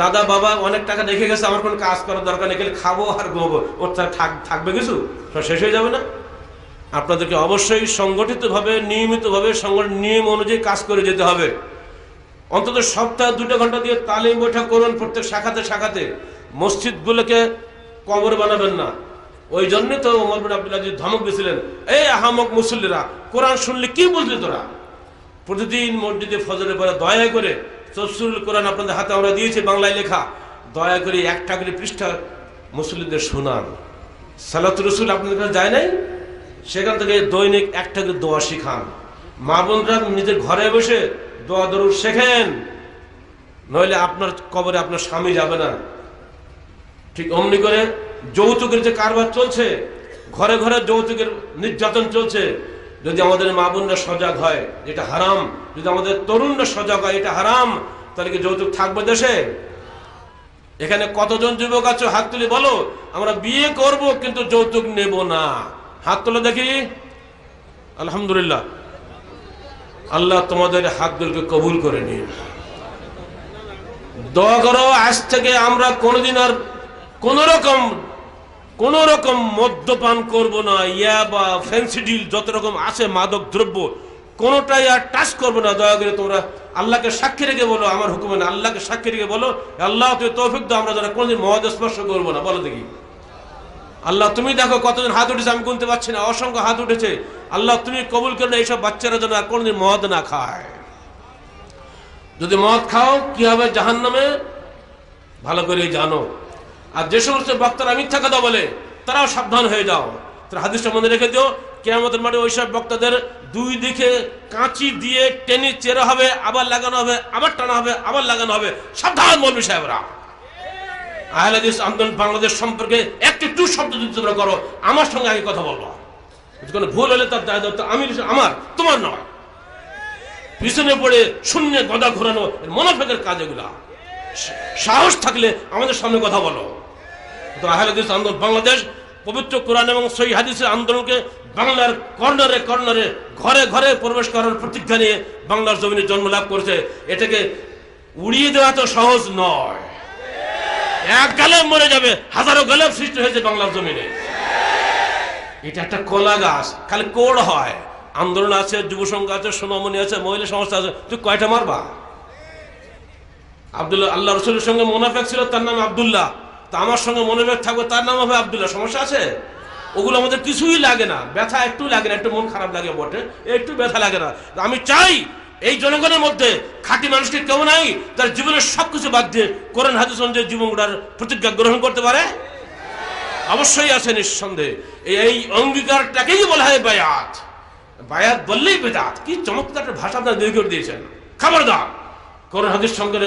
Speaker 1: দাদা বাবা অনেক টাকা রেখে গেছে, আমার কোনো কাজ করার দরকার নেই, খাবো আর ঘুমাবো, ওর থাকবে কিছু, সব শেষ হয়ে যাবে না? আপনাদেরকে অবশ্যই সংগঠিতভাবে নিয়মিতভাবে নিয়ম অনুযায়ী কাজ করে যেতে হবে। অন্তত সপ্তাহে 2 ঘন্টা দিয়ে তালিম বৈঠক করুন প্রত্যেক শাখাতে শাখাতে। মসজিদগুলোকে কবর বানাবেন না। ওই জন্য তো ওমর বিন আব্দুল আজিজ ধমক দিয়েছিলেন, এই আহামক মুসল্লিরা, কোরআন শুনলে কি বুঝলি তোরা? প্রতিদিন মসজিদে ফজরের পরে দয়া করে তফসিরুল কোরআন আপনাদের হাতে আমরা দিয়েছি বাংলায় লেখা, দয়া করে একটা করে পৃষ্ঠা মুসল্লিদের শোনান। সালাতুর রাসূল আপনাদের কাছে যায় নাই? সেখান থেকে দৈনিক একটা করে দোয়া শিখান। মা বোনরা নিজের ঘরে বসে দোয়া দরুদ শেখেন, নইলে আপনার কবরে আপনার স্বামী যাবে না। ঠিক অমনি করে যৌতুকের যে কারবার চলছে, ঘরে ঘরে যৌতুকের নির্যাতন চলছে, যদি আমাদের মা বোনরা সজাগ হয় এটা হারাম, যদি আমাদের তরুণরা সজাগ হয় এটা হারাম, তাহলে কি যৌতুক থাকবে দেশে? এখানে কতজন যুবক আছে হাত তুলে বলো, আমরা বিয়ে করব কিন্তু যৌতুক নেব না? হাত তুলে দেখি। আলহামদুলিল্লাহ, আল্লাহ তোমাদের হাতগুলোকে কবুল করে নিন। দোয়া করো আজ থেকে আমরা কোনোদিন আর কোন রকম মদ্যপান করব না, ইয়াবা, ফেন্সিডিল, যত রকম আছে মাদক দ্রব্য, কোনোটাই আর টাচ করবো না। দয়া করে তোমরা আল্লাহকে সাক্ষী রেখে বলো, আমার হুকুমে না, আল্লাহকে সাক্ষী রেখে বলো, আল্লাহ তুই তৌফিক দাও, আমরা যারা কোনোদিন মদ স্পর্শ করবো না। বলো দেখি। আল্লাহ তুমি দেখো কতজন হাত উঠেছে, আমি গুনতে পারছি না, অসংখ্য হাত উঠেছে। আল্লাহ তুমি কবুল করে না, এইসব বাচ্চারা যেন আর কোনোদিন মদ না খায়। যদি মদ খাও কি হবে জাহান্নামে, ভালো করে জানো। আর যে সমস্ত বক্তারা মিথ্যা কথা বলে তারাও সাবধান হয়ে যাও। তারা হাদিসটা মনে রেখে দিও, কিয়ামতের মাঠে ওইসব বক্তাদের 2 দিকে কাঁচি দিয়ে টেনে চেরা হবে, আবার লাগানো হবে, আবার টানা হবে, আবার লাগানো হবে। সাবধান মৌলভী সাহেবরা। আহলে হাদিস আন্দোলন বাংলাদেশ সম্পর্কে একটু শব্দ যদি তোমরা করো, আমার সঙ্গে আগে কথা বলবো। কোনো ভুল হলে তার দায় দায়িত্ব আমার, তোমার নয়। পিছনে পড়ে শূন্য গদা ঘোরানো মুনাফিকের কাজ এগুলা। সাহস থাকলে আমাদের সামনে কথা বলো। তো আহলে হাদিস আন্দোলন বাংলাদেশ পবিত্র কোরআন এবং সহিহ হাদিসের আন্দোলনকে বাংলার কর্নারে কর্নারে, ঘরে ঘরে প্রবেশ করার প্রতিজ্ঞা নিয়ে বাংলার জমিনে জন্ম লাভ করেছে। এটাকে উড়িয়ে দেওয়া তো সহজ নয়। এক গালে মরে যাবে, হাজারো গালে সৃষ্টি হয়েছে বাংলার জমিনে। এটা একটা কলা গাছ, খালি কোড় হয়। আন্দোলন আছে, যুব সংঘ আছে, সোনামণি আছে, মহিলা সংস্থা আছে, তুই কয়টা মারবা? আব্দুল্লাহ, আল্লাহ রসুলের সঙ্গে মুনাফিক ছিল, তার নাম আব্দুল্লাহ। তা আমার সঙ্গে মুনাফিক থাকবে, তার নাম হবে আব্দুল্লাহ। সমস্যা আছে? ওগুলো আমাদের কিছুই লাগে না, ব্যথা একটু লাগে না, একটু মন খারাপ লাগে বটে, একটু ব্যথা লাগে না। আমি চাই এই জনগণের মধ্যে খাঁটি মানুষকে কেউ নাই তার জীবনের সবকিছু বাদ দিয়ে কোরআন হাদিস অনুযায়ী জীবন গড়ার প্রতিজ্ঞা গ্রহণ করতে পারে? অবশ্যই আছে, নিঃসন্দেহে। এই অঙ্গীকারটাকেই বলা হয় বায়াত। বায়াত বললেই বেদাত। কি চমৎকার একটা ভাষা আপনারা তৈরি করে দিয়েছেন। খবরদার, কোরআন হাদিস সঙ্গে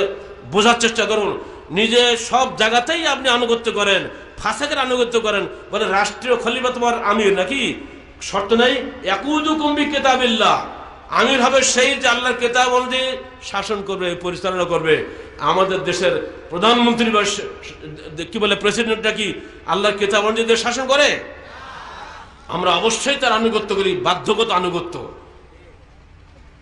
Speaker 1: বোঝার চেষ্টা করুন। নিজে সব জায়গাতেই আপনি আনুগত্য করেন, ফাসেকের আনুগত্য করেন, বলে রাষ্ট্রীয় খলিফা তোমার আমির নাকি? শর্ত নেই, ইয়াকুদুকুম বিকিতাবিল্লাহ। আমির হবে সেই যে আল্লাহর কিতাব অনুযায়ী শাসন করবে, পরিচালনা করবে। আমাদের দেশের প্রধানমন্ত্রী বা কি বলে প্রেসিডেন্টটা কি আল্লাহর কিতাব অনুযায়ী শাসন করে? আমরা অবশ্যই তার আনুগত্য করি, বাধ্যগত আনুগত্য।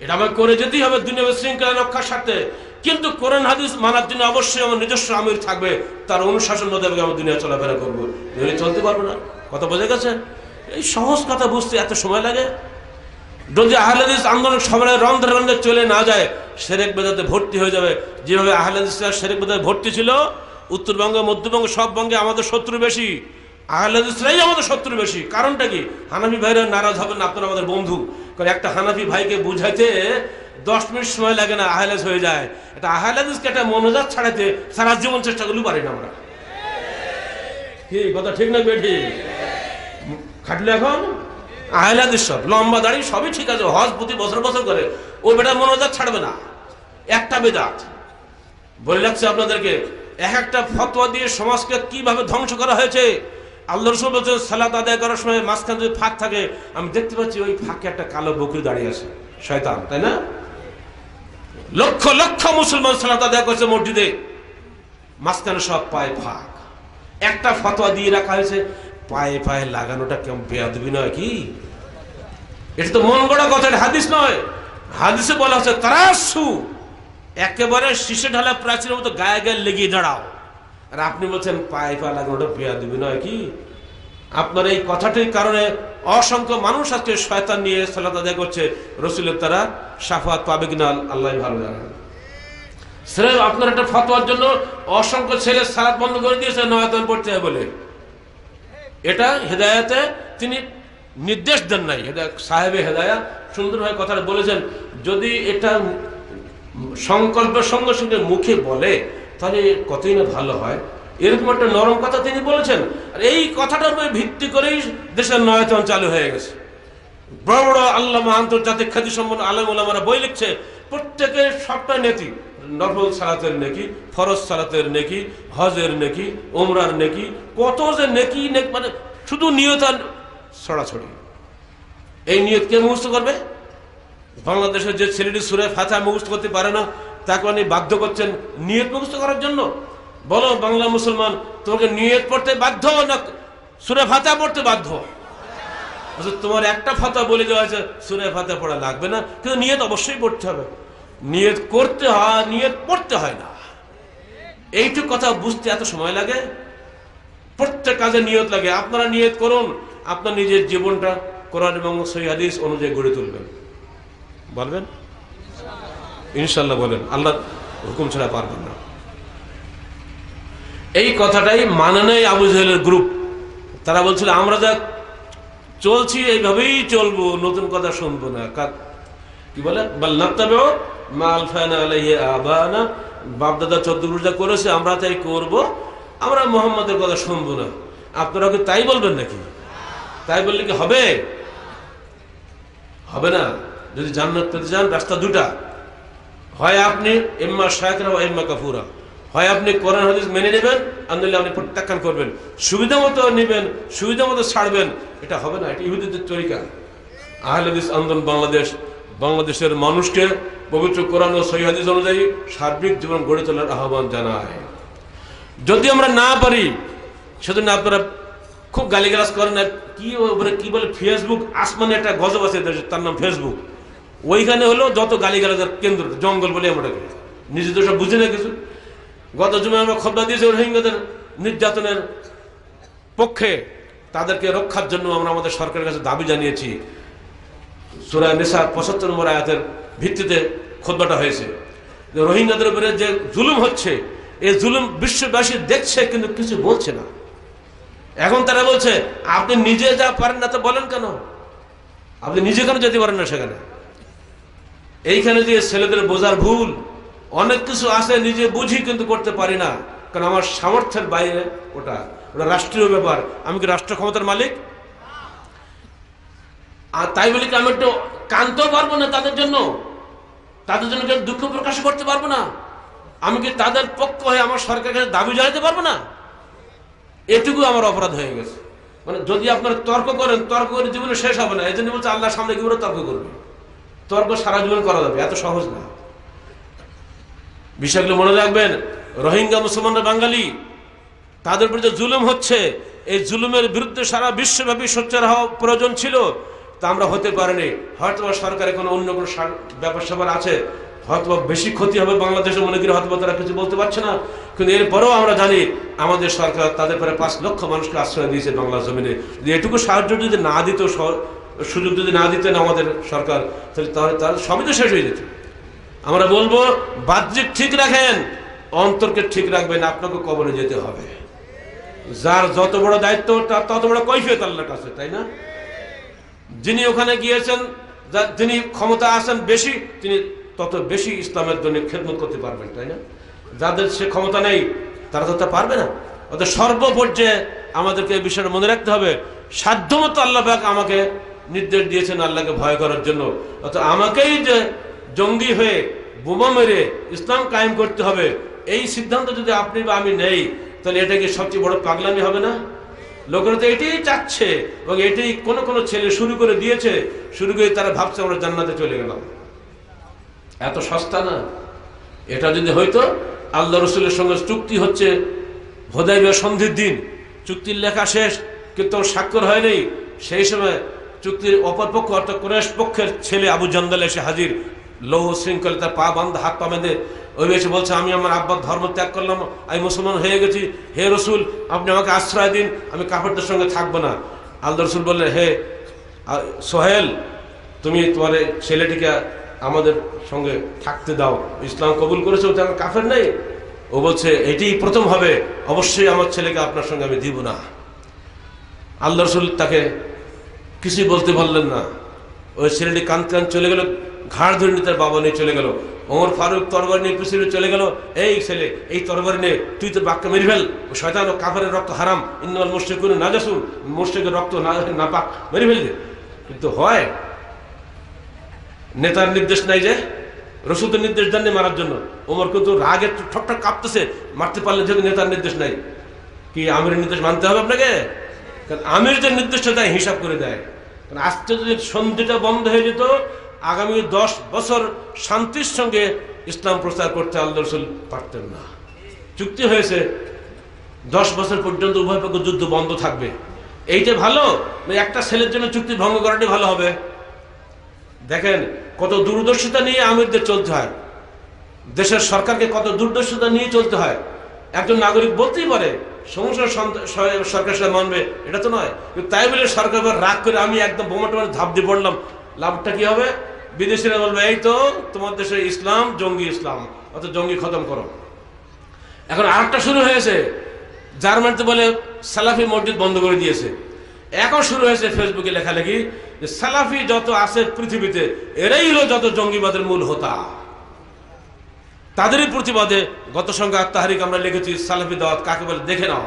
Speaker 1: এটা আমাকে করে যেতেই হবে দুনিয়ার শৃঙ্খলা রক্ষার স্বার্থে। কিন্তু কোরআন হাদিস মানার জন্য অবশ্যই আমার নিজস্ব আমির থাকবে, তার অনুশাসন মোতাবেক আমার দুনিয়া চলাফেরা করবো, চলতে পারবো না। কথা বোঝা গেছে? এই সহজ কথা বুঝতে এত সময় লাগে? যদি আহলে হাদিস আন্দোলন সবাই রন্ধে রন্ধে চলে না যায়, শিরক বেদাতে ভর্তি হয়ে যাবে। যেভাবে আহলে হাদিসরা শিরক বেদাতে ভর্তি ছিল, উত্তরবঙ্গ, মধ্যবঙ্গ, সব বঙ্গে আমাদের শত্রু বেশি। আহলে হাদিসরাই আমাদের শত্রু বেশি। কারণটা কি? হানাফি ভাইরা নারাজ হবেন, আপনারা আমাদের বন্ধু। কারণ একটা হানাফি ভাইকে বুঝাইতে 10 মিনিট সময় লাগে না, আহলে হাদিস হয়ে যায়। এটা আহলে হাদিসকে একটা মনোজাত ছাড়াতে সারা জীবন চেষ্টা করলেও পারি না আমরা। কি কথা ঠিক না বেঠি? খাটলে এখন আহলে হাদিস সব লম্বা দাড়ি সবই ঠিক আছে, হজ প্রতি বছর বছর করে, ও বেটা মনোজাত ছাড়বে না। একটা বেদাত বলে রাখছে আপনাদেরকে, এক একটা ফতোয়া দিয়ে সমাজকে কিভাবে ধ্বংস করা হয়েছে। আল্লাহ রাসূল বলেছেন সালাত আদায় করার সময় মাঝখানে যদি ফাঁক থাকে, আমি দেখতে পাচ্ছি ওই ফাঁকে একটা কালো বকরি দাঁড়িয়ে আছে, শয়তান, তাই না? লক্ষ লক্ষ মুসলমান সালাত আদায় করছে মসজিদে, মাঝখানে সব পায়ে ফাঁক। একটা ফতোয়া দিয়ে রাখা হয়েছে, পায়ে পায়ে লাগানোটা কেমন বেয়াদবি নয় কি? এটা তো মন গড়া কথা, হাদিস নয়। হাদিসে বলা হচ্ছে তারাসু, একেবারে শীষে ঢালা প্রাচীরের মতো গায়ে গায়ে লেগিয়ে দাঁড়াও। আর আপনি বলছেন পায়ে পা লাগানোটা বেয়াদবি নয় কি? আপনার এই কথাটির কারণে অসংখ্য মানুষ আজকে শয়তান নিয়ে সালাত আদায় করছে। রসুলের তারা শাফাত পাবে কিনা আল্লাহ ভালো জানেন। স্রেফ আপনার একটা ফতোয়ার জন্য অসংখ্য ছেলে সালাত বন্ধ করে দিয়েছে নয়াতন পড়তে হবে বলে। এটা হেদায়েতে তিনি নির্দেশ দেন নাই। সাহেবে হেদায়া সুন্দরভাবে কথাটা বলেছেন, যদি এটা সংকল্পের সঙ্গে সঙ্গে মুখে বলে তাহলে কতই না ভালো হয়। এরকম একটা নরম কথা তিনি বলেছেন। আর এই কথাটার উপরে ভিত্তি করেই দেশের নয়ায়তন চালু হয়ে গেছে। বড় বড় আল্লামা, আন্তর্জাতিক খ্যাতি সম্পন্ন আলেম ওলামারা বই লিখছে, প্রত্যেকের সবটা নেকি, নফল সালাতের নেকি, ফরজ সালাতের নেকি, হজের নেকি, ওমরার নেকি, কত যে নেকি, মানে শুধু নিয়ত আর ছড়াছড়ি। এই নিয়ত কে মুখস্থ করবে? বাংলাদেশের যে ছেলেটি সূরা ফাতিহা মুখস্থ করতে পারে না, তাকে আপনি বাধ্য করছেন নিয়ত মুখস্থ করার জন্য? বলো বাংলা মুসলমান, তোমাকে নিয়ত পড়তে বাধ্য না সূরা ফাতিহা পড়তে বাধ্য? তোমার একটা ফাতিহা বলে দেওয়া হয়েছে সূরা ফাতিহা পড়া লাগবে না, কিন্তু নিয়ত অবশ্যই পড়তে হবে। নিয়ত করতে হয়, নিয়ত পড়তে হয় না। এইটুকু কথা বুঝতে এত সময় লাগে? প্রত্যেক কাজে নিয়ত লাগে। আপনারা নিয়ত করুন, আপনার নিজের জীবনটা কোরআন এবং সহিহ হাদিস অনুযায়ী গড়ে তুলবেন। বলবেন ইনশাআল্লাহ, বলেন আল্লাহ হুকুম ছাড়া পারবেন না। এই কথাটাই মানে নেই আবু জাহেলের গ্রুপ। তারা বলছিল আমরা যা চলছি এইভাবেই চলবো, নতুন কথা শুনবো না। কি বলে, বাল নাত্তাবিউ মা আলফানা আলাইহি আবানা, বাপদাদা চৌদ্দগুলো যা করেছে আমরা তাই করব, আমরা মুহাম্মাদের কথা শুনবো না। আপনারা কি তাই বলবেন নাকি? তাই বললে কি হবে? হবে না। যদি জান্নাত পেতে চান রাস্তা দুটা, হয় আপনি ইম্মা শাকিরা ওয়া ইম্মা কাফুরা, হয় আপনি কোরআন হাদিস মেনে নেবেন, আর নইলে আপনি প্রত্যাখ্যান করবেন। সুবিধা মতো নেবেন, সুবিধা মতো ছাড়বেন, এটা হবে না। এটা ইহুদিদের তরিকা। আহলে হাদিস আন্দোলন বাংলাদেশ বাংলাদেশের মানুষকে পবিত্র কোরআন ও সহিহ হাদিস অনুযায়ী সার্বিক জীবন গড়ে তোলার আহ্বান জানায়। যদি আমরা না পারি, সেজন্য আপনারা খুব গালিগালাজ করেন। কি বলে ফেসবুক আসমানে একটা গজব আছে, তার নাম ফেসবুক। ওইখানে হলো যত গালিগালাজের কেন্দ্র, জঙ্গল বলে আমরা নিজে তো সব বুঝি না কিছু। গত জুমায় আমরা খতবা দিয়েছি রোহিঙ্গাদের নির্যাতনের পক্ষে, তাদেরকে রক্ষার জন্য আমরা আমাদের সরকারের কাছে দাবি জানিয়েছি। সূরা নিসা ৭৫ নম্বর আয়াতের ভিত্তিতে খতবাটা হয়েছে। রোহিঙ্গাদের উপরে যে জুলুম হচ্ছে, এই জুলুম বিশ্ববাসী দেখছে কিন্তু কিছু বলছে না। এখন তারা বলছে আপনি নিজে যা পারেন না তো বলেন কেন? আপনি নিজে কেন যেতে পারেন না সেখানে? এইখানে যে ছেলেদের বোঝার ভুল, অনেক কিছু আছে নিজে বুঝি কিন্তু করতে পারি না, কারণ আমার সামর্থ্যের বাইরে। ওটা রাষ্ট্রীয় ব্যাপার। আমি কি রাষ্ট্র ক্ষমতার মালিক? আর তাই বলি কি আমি একটু কাঁদতেও পারবো না তাদের জন্য? তাদের জন্য দুঃখ প্রকাশ করতে পারবো না? আমি কি তাদের পক্ষ হয়ে আমার সরকারের কাছে দাবি জানাতে পারবো না? এটুকু আমার অপরাধ হয়ে গেছে। মানে যদি আপনারা তর্ক করেন, তর্ক করে জীবনে শেষ হবে না। এই জন্য বলছে আল্লাহর সামনে কি করে তর্ক করবে? তর্ক সারা জীবন করা যাবে, এত সহজ না। বিষয়গুলো মনে রাখবেন। রোহিঙ্গা মুসলমানরা বাঙালি, তাদের উপর যে জুলুম হচ্ছে, এই জুলুমের বিরুদ্ধে সারা বিশ্বব্যাপী সোচ্চার হওয়া প্রয়োজন ছিল, তা আমরা হতে পারিনি। হয়তো সরকারের কোনো অন্য কোনো ব্যাপার স্যাপার আছে, হয়তো বেশি ক্ষতি হবে বাংলাদেশে মনে করি, হয়তো তারা কিছু বলতে পারছে না। কিন্তু এরপরেও আমরা জানি আমাদের সরকার তাদের পরে ৫ লক্ষ মানুষকে আশ্রয় দিয়েছে বাংলা জমিনে। যদি এটুকু সাহায্য যদি না দিত, সুযোগ যদি না দিতেন আমাদের সরকার, তাহলে তার সবই তো শেষ হয়ে যেত। আমরা বলবো বাহ্যিক ঠিক রাখেন, অন্তরকে ঠিক রাখবেন। আপনাকে কবরে যেতে হবে। যার যত বড় দায়িত্ব তার তত বড় কৈফিয়ত আল্লাহর কাছে, তাই না? যিনি ওখানে গিয়েছেন, যিনি ক্ষমতা আছেন বেশি, তিনি তত বেশি ইসলামের জন্য খেদমত করতে পারবেন, তাই না? যাদের সে ক্ষমতা নেই তারা তো তা পারবে না। অর্থাৎ সর্বপর্যায়ে আমাদেরকে এই বিষয়টা মনে রাখতে হবে। সাধ্যমতো আল্লাহ পাক আমাকে নির্দেশ দিয়েছেন আল্লাহকে ভয় করার জন্য। অর্থাৎ আমাকেই যে জঙ্গি হয়ে বোমা মেরে ইসলাম কায়েম করতে হবে, এই সিদ্ধান্ত যদি আপনি বা আমি নেই, তাহলে এটা কি সবচেয়ে বড় পাগলামি হবে না? লোকেরা তো এটাই চাচ্ছে, এবং এটাই কোনো কোনো ছেলে শুরু করে দিয়েছে। শুরু করে তারা ভাবছে আমরা জান্নাতে চলে গেলাম। এত সস্তা না। এটা যদি হইতো, আল্লাহ রসুলের সঙ্গে চুক্তি হচ্ছে হুদায়বিয়া সন্ধির দিন, চুক্তির লেখা শেষ কিন্তু স্বাক্ষর হয়নি, সেই সময় চুক্তির অপরপক্ষ অর্থাৎ কুরাইশ পক্ষের ছেলে আবু জান্দাল এসে হাজির, লৌহ শৃঙ্খলে তার পা বান্ধা, হাত পা বেঁধে ওই এসে বলছে, আমি আমার আব্বার ধর্ম ত্যাগ করলাম, আমি মুসলমান হয়ে গেছি, হে রসুল আপনি আমাকে আশ্রয় দিন, আমি কাফেরদের সঙ্গে থাকবো না। আল্লাহ রসুল বললেন, হে সোহেল, তুমি তোমার ছেলেটিকে আমাদের সঙ্গে থাকতে দাও, ইসলাম কবুল করেছে, ও তো আমার কাফের নেই। ও বলছে এটাই প্রথম হবে, অবশ্যই আমার ছেলেকে আপনার সঙ্গে আমি দিব না। আল্লাহ রসুল তাকে কিছুই বলতে পারলেন না। ওই ছেলেটি কাঁদতে কাঁদতে চলে গেল, ঘাড় ধরে নিয়ে তার বাবা নিয়ে চলে গেল। ওমর ফারুক তরবারি নিয়ে পিছনে চলে গেল, এই ছেলে এই তরবারি নিয়ে তুই তো বাক্যে মেরে ফেল, শয়তান ও কাফেরের রক্ত হারাম, ইন্নাল মুশরিকুনা নাজাসুন, মুশরিকের রক্ত নাপাক, মেরে ফেলবে। কিন্তু হয়, নেতার নির্দেশ নাই যে, রসুল তো নির্দেশ দেননি মারার জন্য। ওমর কিন্তু রাগে ঠকঠক কাঁপতেছে, মারতে পারলে যেহেতু নেতার নির্দেশ নাই। কি আমিরের নির্দেশ মানতে হবে আপনাকে? কারণ আমির যে নির্দেশটা দেয় হিসাব করে দেয়। কারণ আজকে যদি সন্ধিটা বন্ধ হয়ে যেত, আগামী 10 বছর শান্তির সঙ্গে ইসলাম প্রচার করতে আল্লাহ রসুল পারতেন না। চুক্তি হয়েছে 10 বছর পর্যন্ত উভয় পক্ষ যুদ্ধ বন্ধ থাকবে, এইটা ভালো, একটা ছেলের জন্য চুক্তি ভঙ্গ করাটাই ভালো হবে? দেখেন কত দূরদর্শিতা নিয়ে আমিরদের চলতে হয়, দেশের সরকারকে কত দূরদর্শিতা নিয়ে চলতে হয়। একজন নাগরিক বলতেই পারে সমস্যা সরকার সাথে মানবে, এটা তো নয়, কিন্তু তাই বলে সরকার রাগ করে আমি একদম বোমা টোমা ঝাঁপ দিয়ে পড়লাম, লাভটা কি হবে? বিদেশিরা বলবে এই তো তোমার দেশে ইসলাম জঙ্গি ইসলাম, অত জঙ্গি খতম করো। এখন আরেকটা শুরু হয়েছে, জার্মানিতে বলে সালাফি মসজিদ বন্ধ করে দিয়েছে। এখন শুরু হয়েছে ফেসবুকে লেখালেখি যে সালাফি যত আছে পৃথিবীতে এরাই হলো যত জঙ্গিবাদের মূল হোতা। তাদেরই প্রতিবাদে গত সংখ্যা তাহারিক আমরা লিখেছি, সালাফি দাওয়াত কাকে বলে দেখে নাও।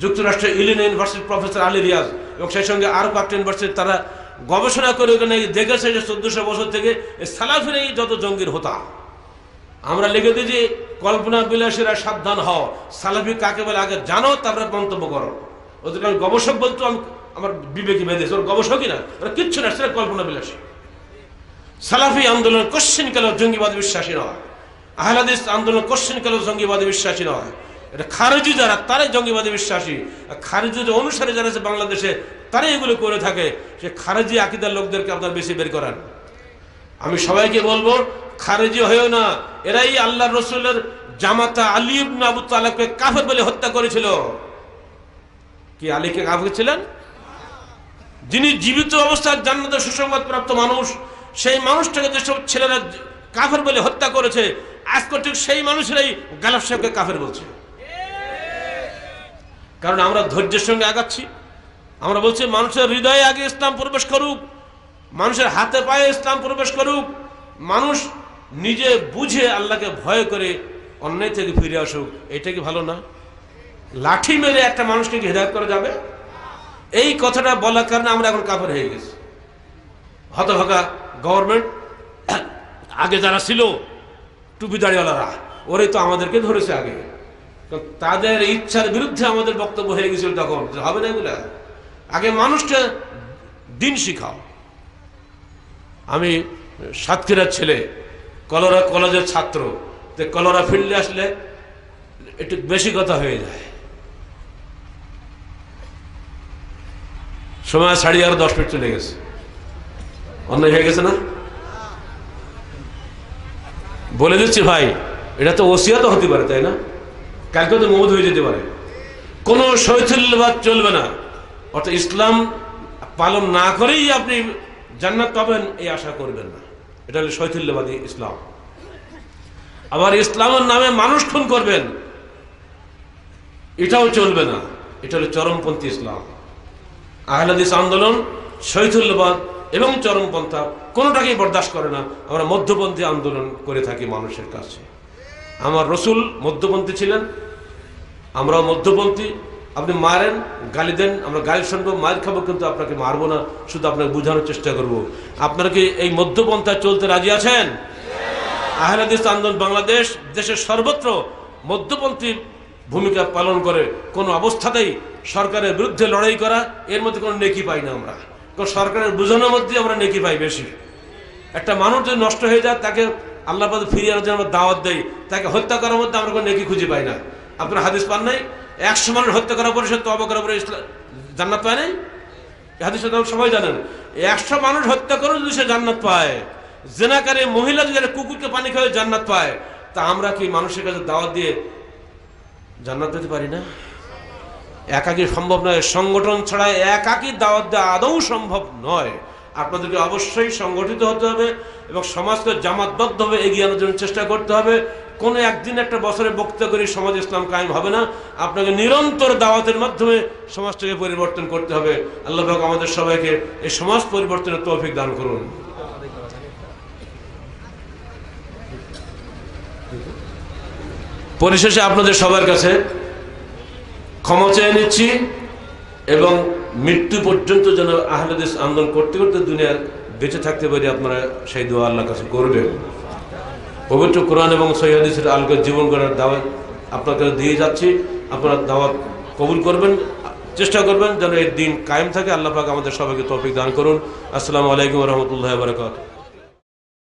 Speaker 1: যুক্তরাষ্ট্রের ইলিনয় ইউনিভার্সিটির প্রফেসর আলী রিয়াজ এবং সেই সঙ্গে আরো কয়েকটা ইউনিভার্সিটি তারা গবেষণা করে ওখানে দেখেছে যে 1400 বছর থেকে সালাফিরাই যত জঙ্গির হোতা। আমরা লিখে দিই যে কল্পনা বিলাসীরা সাবধান হও, সালাফি কাকে বলে আগে জানো, তারপরে মন্তব্য করো। ওদেরকে আমি গবেষক বলতো আমি আমার বিবেকে বেঁধেছে, ওর গবেষকই না, ওরা কিচ্ছু না, সেটা কল্পনা বিলাসী। সালাফি আন্দোলন কোশ্চিন কাল জঙ্গিবাদী বিশ্বাসী নয়, আহলে হাদিস আন্দোলন কোশ্চিন কাল জঙ্গিবাদী বিশ্বাসী নয়। এটা খারেজি যারা তারাই জঙ্গিবাদী বিশ্বাসী, খারেজি অনুসারী যারা আছে বাংলাদেশে তারাই এগুলো করে থাকে। সে খারেজি আকীদার লোকদেরকে আপনার বেশি বের করান। আমি সবাইকে বলবো খারেজি হয়েও না, এরাই আল্লাহ রসুলের জামাতা আলী ইবনে আবু তালেবকে কাফের বলে হত্যা করেছিল। কি আলীকে কাফের ছিলেন? যিনি জীবিত অবস্থায় জান্নাতের সুসংবাদ প্রাপ্ত মানুষ, সেই মানুষটাকে যেসব ছেলেরা কাফের বলে হত্যা করেছে, আজকে ঠিক সেই মানুষেরাই গালাব সাহেবকে কাফের বলছে। কারণ আমরা ধৈর্যের সঙ্গে আগাচ্ছি, আমরা বলছি মানুষের হৃদয়ে আগে ইসলাম প্রবেশ করুক, মানুষের হাতে পায়ে ইসলাম প্রবেশ করুক, মানুষ নিজে বুঝে আল্লাহকে ভয় করে অন্যায় থেকে ফিরে আসুক। এটা কি ভালো না? লাঠি মেরে একটা মানুষকে কি হেদায়েত করা যাবে? এই কথাটা বলার কারণে আমরা এখন কাফের হয়ে গেছি। হতভাগা গভর্নমেন্ট, আগে যারা ছিল টুপি দাড়িওয়ালারা, ওরাই তো আমাদেরকে ধরেছে আগে, তাদের ইচ্ছার বিরুদ্ধে আমাদের বক্তব্য হয়ে গেছিল। তখন হবে না এগুলা, আগে মানুষকে দিন শিখাও। আমি সাতক্ষীরার ছেলে, কলোরা কলেজের ছাত্র, তো কলোরা ফিল্ডে আসলে একটু বেশি কথা হয়ে যায়, সময় ছাড়িয়ে আরো 10 মিনিট চলে গেছে, অন্যায় হয়ে গেছে না? বলে দিচ্ছি ভাই, এটা তো ওসিয়াত হতে পারে, তাই না? কালকে তো মওত হয়ে যেতে পারে। কোনো শৈথিল্যবাদ চলবে না, অর্থাৎ ইসলাম পালন না করেই আপনি জান্নাত পাবেন এই আশা করবেন না, এটা হলো শৈথিল্যবাদী ইসলাম। আবার ইসলামের নামে মানুষ খুন করবেন, এটাও চলবে না, এটা হলো চরমপন্থী ইসলাম। আহলে হাদিস আন্দোলন শৈথিল্যবাদ এবং চরমপন্থা কোনোটাকেই বরদাস্ত করে না। আমরা মধ্যপন্থী আন্দোলন করে থাকি মানুষের কাছে। আমার রসুল মধ্যপন্থী ছিলেন, আমরাও মধ্যপন্থী। আপনি মারেন, গালি দেন, আমরা গালি শুনবো, মার খাবো, কিন্তু আপনাকে মারবো না, শুধু আপনাকে বোঝানোর চেষ্টা করব। আপনারা কি এই মধ্যপন্থায় চলতে রাজি আছেন? আহলে হাদিস আন্দোলন বাংলাদেশ দেশের সর্বত্র মধ্যপন্থী ভূমিকা পালন করে। কোনো অবস্থাতেই সরকারের বিরুদ্ধে লড়াই করা, এর মধ্যে কোনো নেকি পাই না আমরা। কারণ সরকারের বোঝানোর মধ্যে আমরা নেকি পাই বেশি। একটা মানুষ যদি নষ্ট হয়ে যায়, তাকে আল্লাহ পাক ফিরিয়ে আনার জন্য আমরা দাওয়াত দেই, তাকে হত্যা করার মধ্যে আমরা কোনো নেকি খুঁজে পাই না। আপনারা হাদিস পান নাই? 100 মানুষ হত্যা করার পরে সে তওবা করার পরে জান্নাত পায় নাই? হাদিস সবাই জানেন। 100 মানুষ হত্যা করে যদি সে জান্নাত পায়, জেনাকারী মহিলা যদি কুকুরকে পানি খাওয়ায় জান্নাত পায়, তা আমরা কি মানুষের কাছে দাওয়াত দিয়ে জান্নাত পেতে পারি না? একাকী সম্ভব নয়, সংগঠন ছাড়া একাকী দাওয়াত দেওয়া আদৌ সম্ভব নয়। আপনাদেরকে অবশ্যই সংগঠিত হতে হবে এবং সমাজকে জামাতবদ্ধভাবে এগিয়ে আনার জন্য চেষ্টা করতে হবে। কোনো একদিন একটা বছরে বক্তৃতা করে সমাজ ইসলাম কায়েম হবে না। আপনাকে নিরন্তর দাওয়াতের মাধ্যমে সমাজটাকে পরিবর্তন করতে হবে। আল্লাহ পাক আমাদের সবাইকে এই সমাজ পরিবর্তনের তৌফিক দান করুন। পরিশেষে আপনাদের সবার কাছে ক্ষমা চেয়ে নিচ্ছি এবং মৃত্যু পর্যন্ত যেন আহলে হাদিস আন্দোলন করতে করতে দুনিয়ার বেঁচে থাকতে পারি, আপনারা সেই দোয়া আল্লাহর কাছে করবেন। পবিত্র কোরআন এবং সহিহ হাদিসের আলোকে জীবন গড়ার দাওয়াত আপনার কাছে দিয়ে যাচ্ছি। আপনারা দাওয়াত কবুল করবেন, চেষ্টা করবেন যেন এই দিন কায়েম থাকে। আল্লাহ পাক আমাদের সবাইকে তৌফিক দান করুন। আসসালামু আলাইকুম ওয়া রাহমাতুল্লাহি ওয়া বারাকাতুহু।